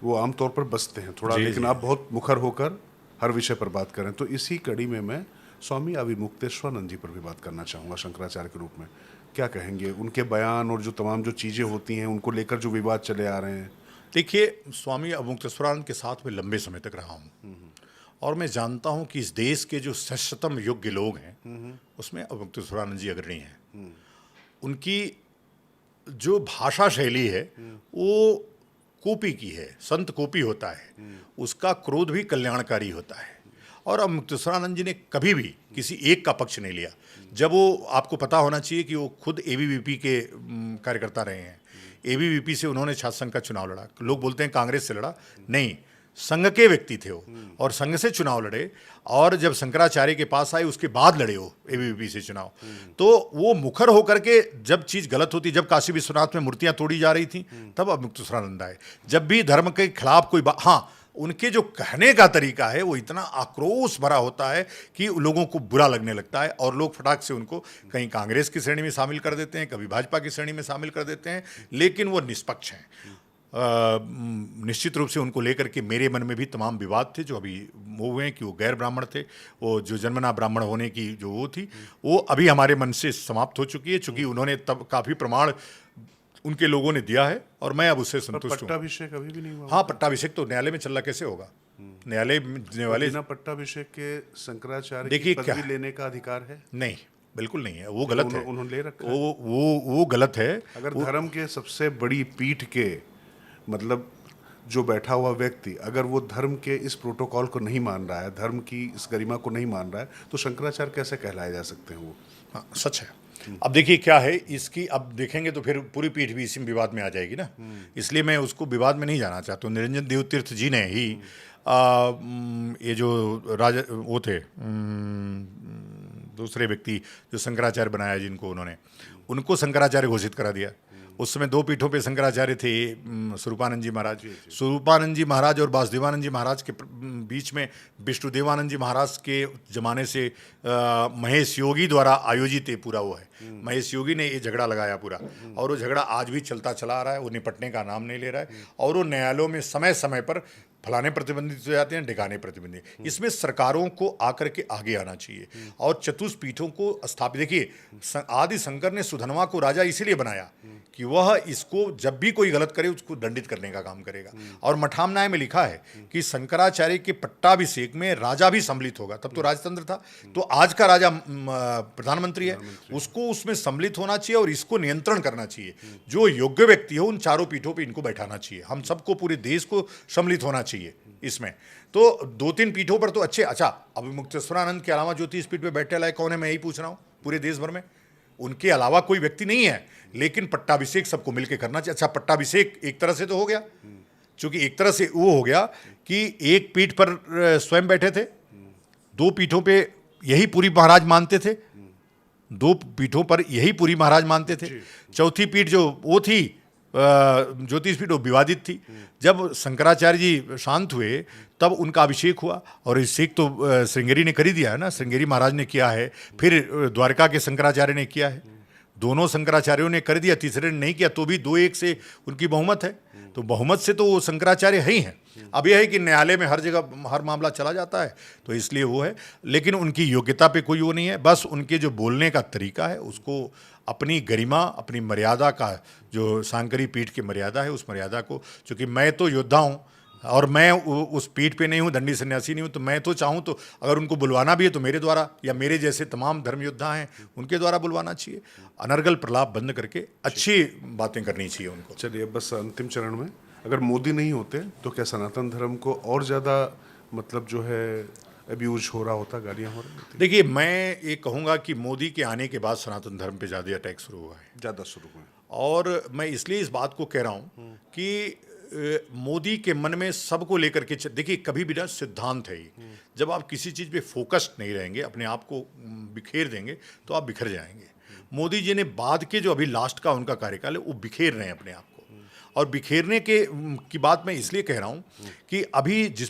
वो आमतौर पर बसते हैं थोड़ा, लेकिन आप बहुत मुखर होकर हर विषय पर बात करें। तो इसी कड़ी में मैं स्वामी अविमुक्तेश्वरानंद जी पर भी बात करना चाहूँगा शंकराचार्य के रूप में। क्या कहेंगे उनके बयान और जो तमाम जो चीज़ें होती हैं, उनको लेकर जो विवाद चले आ रहे हैं? देखिए, स्वामी अवमुक्तेश्वरानंद के साथ मैं लंबे समय तक रहा हूँ, और मैं जानता हूँ कि इस देश के जो श्रेष्ठतम योग्य लोग हैं, उसमें अवमुक्तेश्वरानंद जी अग्रणी हैं। उनकी जो भाषा शैली है वो कोपी की है, संत कोपी होता है, उसका क्रोध भी कल्याणकारी होता है। और अवमुक्तेश्वरानंद जी ने कभी भी किसी एक का पक्ष नहीं लिया। जब वो, आपको पता होना चाहिए कि वो खुद एबीवीपी के कार्यकर्ता रहे हैं। एबीवीपी से उन्होंने छात्र संघ का चुनाव लड़ा। लोग बोलते हैं कांग्रेस से लड़ा, नहीं, संघ के व्यक्ति थे वो, और संघ से चुनाव लड़े, और जब शंकराचार्य के पास आए उसके बाद लड़े वो एबीवीपी से चुनाव। तो वो मुखर होकर के जब चीज़ गलत होती, जब काशी विश्वनाथ में मूर्तियां तोड़ी जा रही थी तब अवमुक्तेश्वरानंद आए। जब भी धर्म के खिलाफ कोई बात, हाँ, उनके जो कहने का तरीका है वो इतना आक्रोश भरा होता है कि लोगों को बुरा लगने लगता है, और लोग फटाक से उनको कहीं कांग्रेस की श्रेणी में शामिल कर देते हैं, कभी भाजपा की श्रेणी में शामिल कर देते हैं, लेकिन वो निष्पक्ष हैं। निश्चित रूप से उनको लेकर के मेरे मन में भी तमाम विवाद थे जो अभी वो हुए हैं कि वो गैर ब्राह्मण थे, वो जो जन्मना ब्राह्मण होने की जो वो थी वो अभी हमारे मन से समाप्त हो चुकी है, चूंकि उन्होंने तब काफ़ी प्रमाण उनके लोगों ने दिया है और मैं अब उससे संतुष्ट हूँ। पट्टाभिषेक अभी भी नहीं हुआ? हाँ, पट्टाभिषेक तो न्यायालय में चल रहा, कैसे होगा? न्यायालय में वाले बिना पट्टाभिषेक के शंकराचार्य देखिए की पदवी लेने का अधिकार है? नहीं, बिल्कुल नहीं है, वो गलत है। उन्होंने ले रखा है। वो गलत है। अगर धर्म के सबसे बड़ी पीठ के मतलब जो बैठा हुआ व्यक्ति अगर वो धर्म के इस प्रोटोकॉल को नहीं मान रहा है, धर्म की इस गरिमा को नहीं मान रहा है, तो शंकराचार्य कैसे कहलाए जा सकते हैं वो? हाँ, सच है। अब देखिए क्या है इसकी, अब देखेंगे तो फिर पूरी पीठ भी इसी विवाद में आ जाएगी ना, इसलिए मैं उसको विवाद में नहीं जाना चाहता हूँ। निरंजन देव तीर्थ जी ने ही ये जो राजा वो थे दूसरे व्यक्ति जो शंकराचार्य बनाया जिनको, उनको शंकराचार्य घोषित करा दिया। उस समय दो पीठों पे शंकराचार्य थे, स्वरूपानंद जी महाराज। स्वरूपानंद जी महाराज और वासुदेवानंद जी महाराज के बीच में विष्णुदेवानंद जी महाराज के ज़माने से महेश योगी द्वारा आयोजित ये पूरा वो है। महेश योगी ने ये झगड़ा लगाया पूरा, और वो झगड़ा आज भी चलता चला आ रहा है, वो निपटने का नाम नहीं ले रहा है, और वो न्यायालयों में समय समय पर फलाने प्रतिबंधित हो जाते हैं, ढिकाने प्रतिबंधित। इसमें सरकारों को आकर के आगे आना चाहिए और चतुष्पीठों को स्थापित। देखिए आदि शंकर ने सुधनवा को राजा इसीलिए बनाया कि वह इसको जब भी कोई गलत करे उसको दंडित करने का काम करेगा। और मठामनाय में लिखा है कि शंकराचार्य के पट्टाभिषेक में राजा भी सम्मिलित होगा, तब तो राजतंत्र था, तो आज का राजा प्रधानमंत्री है, उसको उसमें सम्मिलित होना चाहिए और इसको नियंत्रण करना चाहिए। जो योग्य व्यक्ति हो उन चारों पीठों पे इनको बैठाना चाहिए। हम सबको, पूरे देश को सम्मिलित होना चाहिए इसमें। तो दो तीन पीठों पर तो अच्छे, अच्छा अवमुक्तेश्वरानंद के अलावा जो 30 पीठ पे बैठने लायक कौन है, मैं यही पूछ रहा हूँ पूरे देश भर में? उनके अलावा कोई व्यक्ति नहीं है, लेकिन पट्टाभिषेक सबको मिलकर करना चाहिए। अच्छा, पट्टाभिषेक एक तरह से तो हो गया, क्योंकि एक तरह से वो हो गया कि एक पीठ पर स्वयं बैठे थे, दो पीठों पे यही पुरी महाराज मानते थे, दो पीठों पर यही पुरी महाराज मानते थे, चौथी पीठ जो वो थी ज्योतिष पीठ वो विवादित थी। जब शंकराचार्य जी शांत हुए तब उनका अभिषेक हुआ, और अभिषेक तो श्रृंगेरी ने कर ही दिया है ना, श्रृंगेरी महाराज ने किया है, फिर द्वारका के शंकराचार्य ने किया है, दोनों शंकराचार्यों ने कर दिया, तीसरे ने नहीं किया, तो भी 2-1 से उनकी बहुमत है, तो बहुमत से तो वो शंकराचार्य है ही हैं। अब यह है कि न्यायालय में हर जगह हर मामला चला जाता है, तो इसलिए वो है, लेकिन उनकी योग्यता पे कोई वो नहीं है, बस उनके जो बोलने का तरीका है उसको अपनी गरिमा, अपनी मर्यादा का, जो सांकरी पीठ की मर्यादा है, उस मर्यादा को, चूँकि मैं तो योद्धा हूँ और मैं उस पीठ पे नहीं हूँ, दंडी सन्यासी नहीं हूँ, तो मैं तो चाहूँ तो अगर उनको बुलवाना भी है तो मेरे द्वारा, या मेरे जैसे तमाम धर्म योद्धा हैं उनके द्वारा बुलवाना चाहिए। अनर्गल प्रलाप बंद करके अच्छी बातें करनी चाहिए उनको। चलिए, बस अंतिम चरण में, अगर मोदी नहीं होते तो क्या सनातन धर्म को और ज़्यादा मतलब जो है अब्यूज हो रहा होता, गालियाँ हो रही होती? देखिए, मैं ये कहूँगा कि मोदी के आने के बाद सनातन धर्म पे ज़्यादा अटैक शुरू हुआ है, ज़्यादा शुरू हुए, और मैं इसलिए इस बात को कह रहा हूँ कि मोदी के मन में सबको लेकर के, देखिए कभी भी ना सिद्धांत है ही, जब आप किसी चीज़ पे फोकस्ड नहीं रहेंगे, अपने आप को बिखेर देंगे तो आप बिखर जाएंगे। मोदी जी ने बाद के जो अभी लास्ट का उनका कार्यकाल है वो बिखेर रहे हैं अपने आप को, और बिखेरने की बात मैं इसलिए कह रहा हूँ कि अभी जिस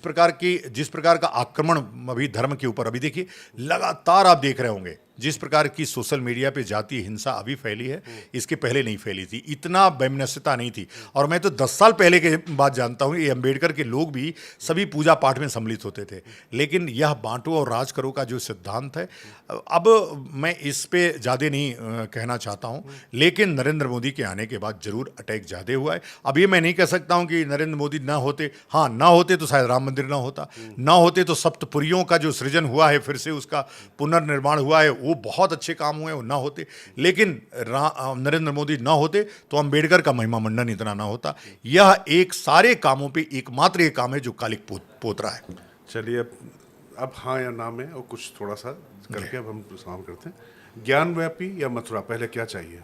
प्रकार का आक्रमण अभी धर्म के ऊपर, अभी देखिए लगातार आप देख रहे होंगे जिस प्रकार की सोशल मीडिया पे जातीय हिंसा अभी फैली है, इसके पहले नहीं फैली थी, इतना वैमनस्यता नहीं थी। और मैं तो 10 साल पहले के बात जानता हूँ, ये अम्बेडकर के लोग भी सभी पूजा पाठ में सम्मिलित होते थे, लेकिन यह बांटो और राज करो का जो सिद्धांत है, अब मैं इस पे ज़्यादा नहीं कहना चाहता हूँ, लेकिन नरेंद्र मोदी के आने के बाद जरूर अटैक ज़्यादा हुआ है। अब ये मैं नहीं कह सकता हूँ कि नरेंद्र मोदी ना होते, हाँ ना होते तो शायद राम मंदिर ना होता, ना होते तो सप्तपुरियों का जो सृजन हुआ है, फिर से उसका पुनर्निर्माण हुआ है, वो बहुत अच्छे काम हुए, वो ना होते, लेकिन नरेंद्र मोदी ना होते तो अम्बेडकर का महिमा मंडन इतना ना होता। यह एक सारे कामों पे एकमात्र एक काम है जो कालिक पोत रहा है। चलिए, अब हाँ या ना में और कुछ थोड़ा सा करके अब हम सवाल करते हैं। ज्ञानव्यापी या मथुरा, पहले क्या चाहिए?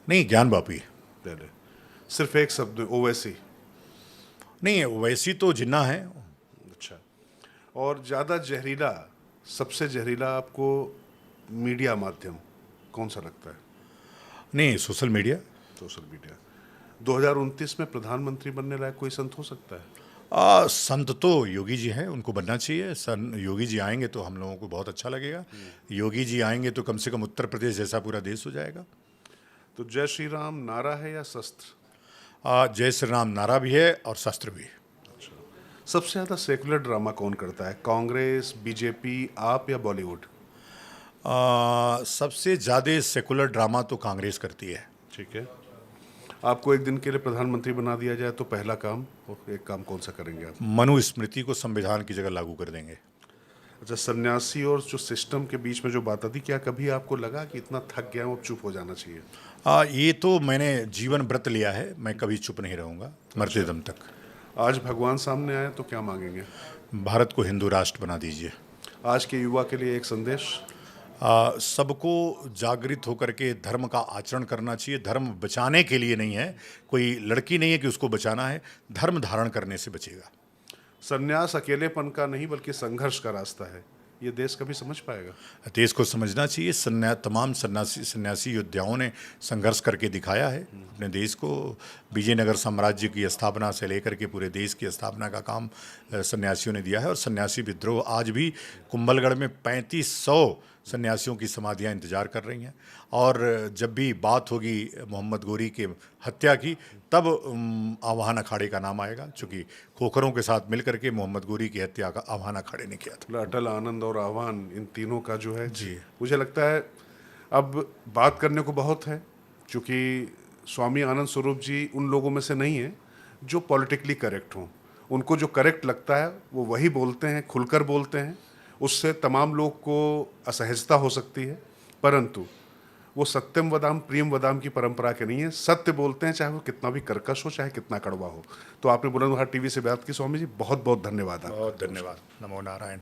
नहीं, ज्ञानव्यापी पहले, सिर्फ एक शब्द, ओवैसी नहीं है, ओवैसी तो जिन्ना है, और ज़्यादा जहरीला, सबसे जहरीला आपको मीडिया माध्यम कौन सा लगता है? नहीं, सोशल मीडिया। Social media. 2029 में प्रधानमंत्री बनने लायक कोई संत हो सकता है? संत तो योगी जी हैं, उनको बनना चाहिए। योगी जी आएंगे तो हम लोगों को बहुत अच्छा लगेगा। योगी जी आएंगे तो कम से कम उत्तर प्रदेश जैसा पूरा देश हो जाएगा। तो जय श्री राम नारा है या शस्त्र? जय श्री राम नारा भी है और शस्त्र भी। सबसे ज़्यादा सेकुलर ड्रामा कौन करता है? कांग्रेस, बीजेपी, आप या बॉलीवुड? सबसे ज़्यादा सेकुलर ड्रामा तो कांग्रेस करती है। ठीक है। आपको एक दिन के लिए प्रधानमंत्री बना दिया जाए तो पहला काम और एक काम कौन सा करेंगे आप? मनुस्मृति को संविधान की जगह लागू कर देंगे। अच्छा, सन्यासी और जो सिस्टम के बीच में जो बात आती, क्या कभी आपको लगा कि इतना थक गया हूँ अब चुप हो जाना चाहिए? ये तो मैंने जीवन व्रत लिया है, मैं कभी चुप नहीं रहूँगा मरते दम तक। आज भगवान सामने आए तो क्या मांगेंगे? भारत को हिंदू राष्ट्र बना दीजिए। आज के युवा के लिए एक संदेश? सबको जागृत होकर के धर्म का आचरण करना चाहिए। धर्म बचाने के लिए नहीं है, कोई लड़की नहीं है कि उसको बचाना है, धर्म धारण करने से बचेगा। संन्यास अकेलेपन का नहीं बल्कि संघर्ष का रास्ता है, ये देश कभी समझ पाएगा? देश को समझना चाहिए। तमाम सन्यासी योद्धाओं ने संघर्ष करके दिखाया है अपने देश को। विजयनगर साम्राज्य की स्थापना से लेकर के पूरे देश की स्थापना का काम सन्यासियों ने दिया है। और सन्यासी विद्रोह आज भी कुंभलगढ़ में 3500 सन्यासियों की समाधियां इंतजार कर रही हैं। और जब भी बात होगी मोहम्मद गोरी के हत्या की, तब आवाहन अखाड़े का नाम आएगा, चूँकि खोखरों के साथ मिलकर के मोहम्मद गोरी की हत्या का आवाहन अखाड़े ने किया था। अटल, आनंद और आह्वान, इन तीनों का जो है जी, मुझे लगता है अब बात करने को बहुत है, क्योंकि स्वामी आनंद स्वरूप जी उन लोगों में से नहीं हैं जो पॉलिटिकली करेक्ट हों। उनको जो करेक्ट लगता है वो वही बोलते हैं, खुलकर बोलते हैं। उससे तमाम लोग को असहजता हो सकती है, परंतु वो सत्यम वदाम प्रियम वदाम की परंपरा के नहीं है। सत्य बोलते हैं, चाहे वो कितना भी कर्कश हो, चाहे कितना कड़वा हो। तो आपने बुलंदशहर टीवी से बात की, स्वामी जी बहुत बहुत धन्यवाद। बहुत धन्यवाद। नमो नारायण।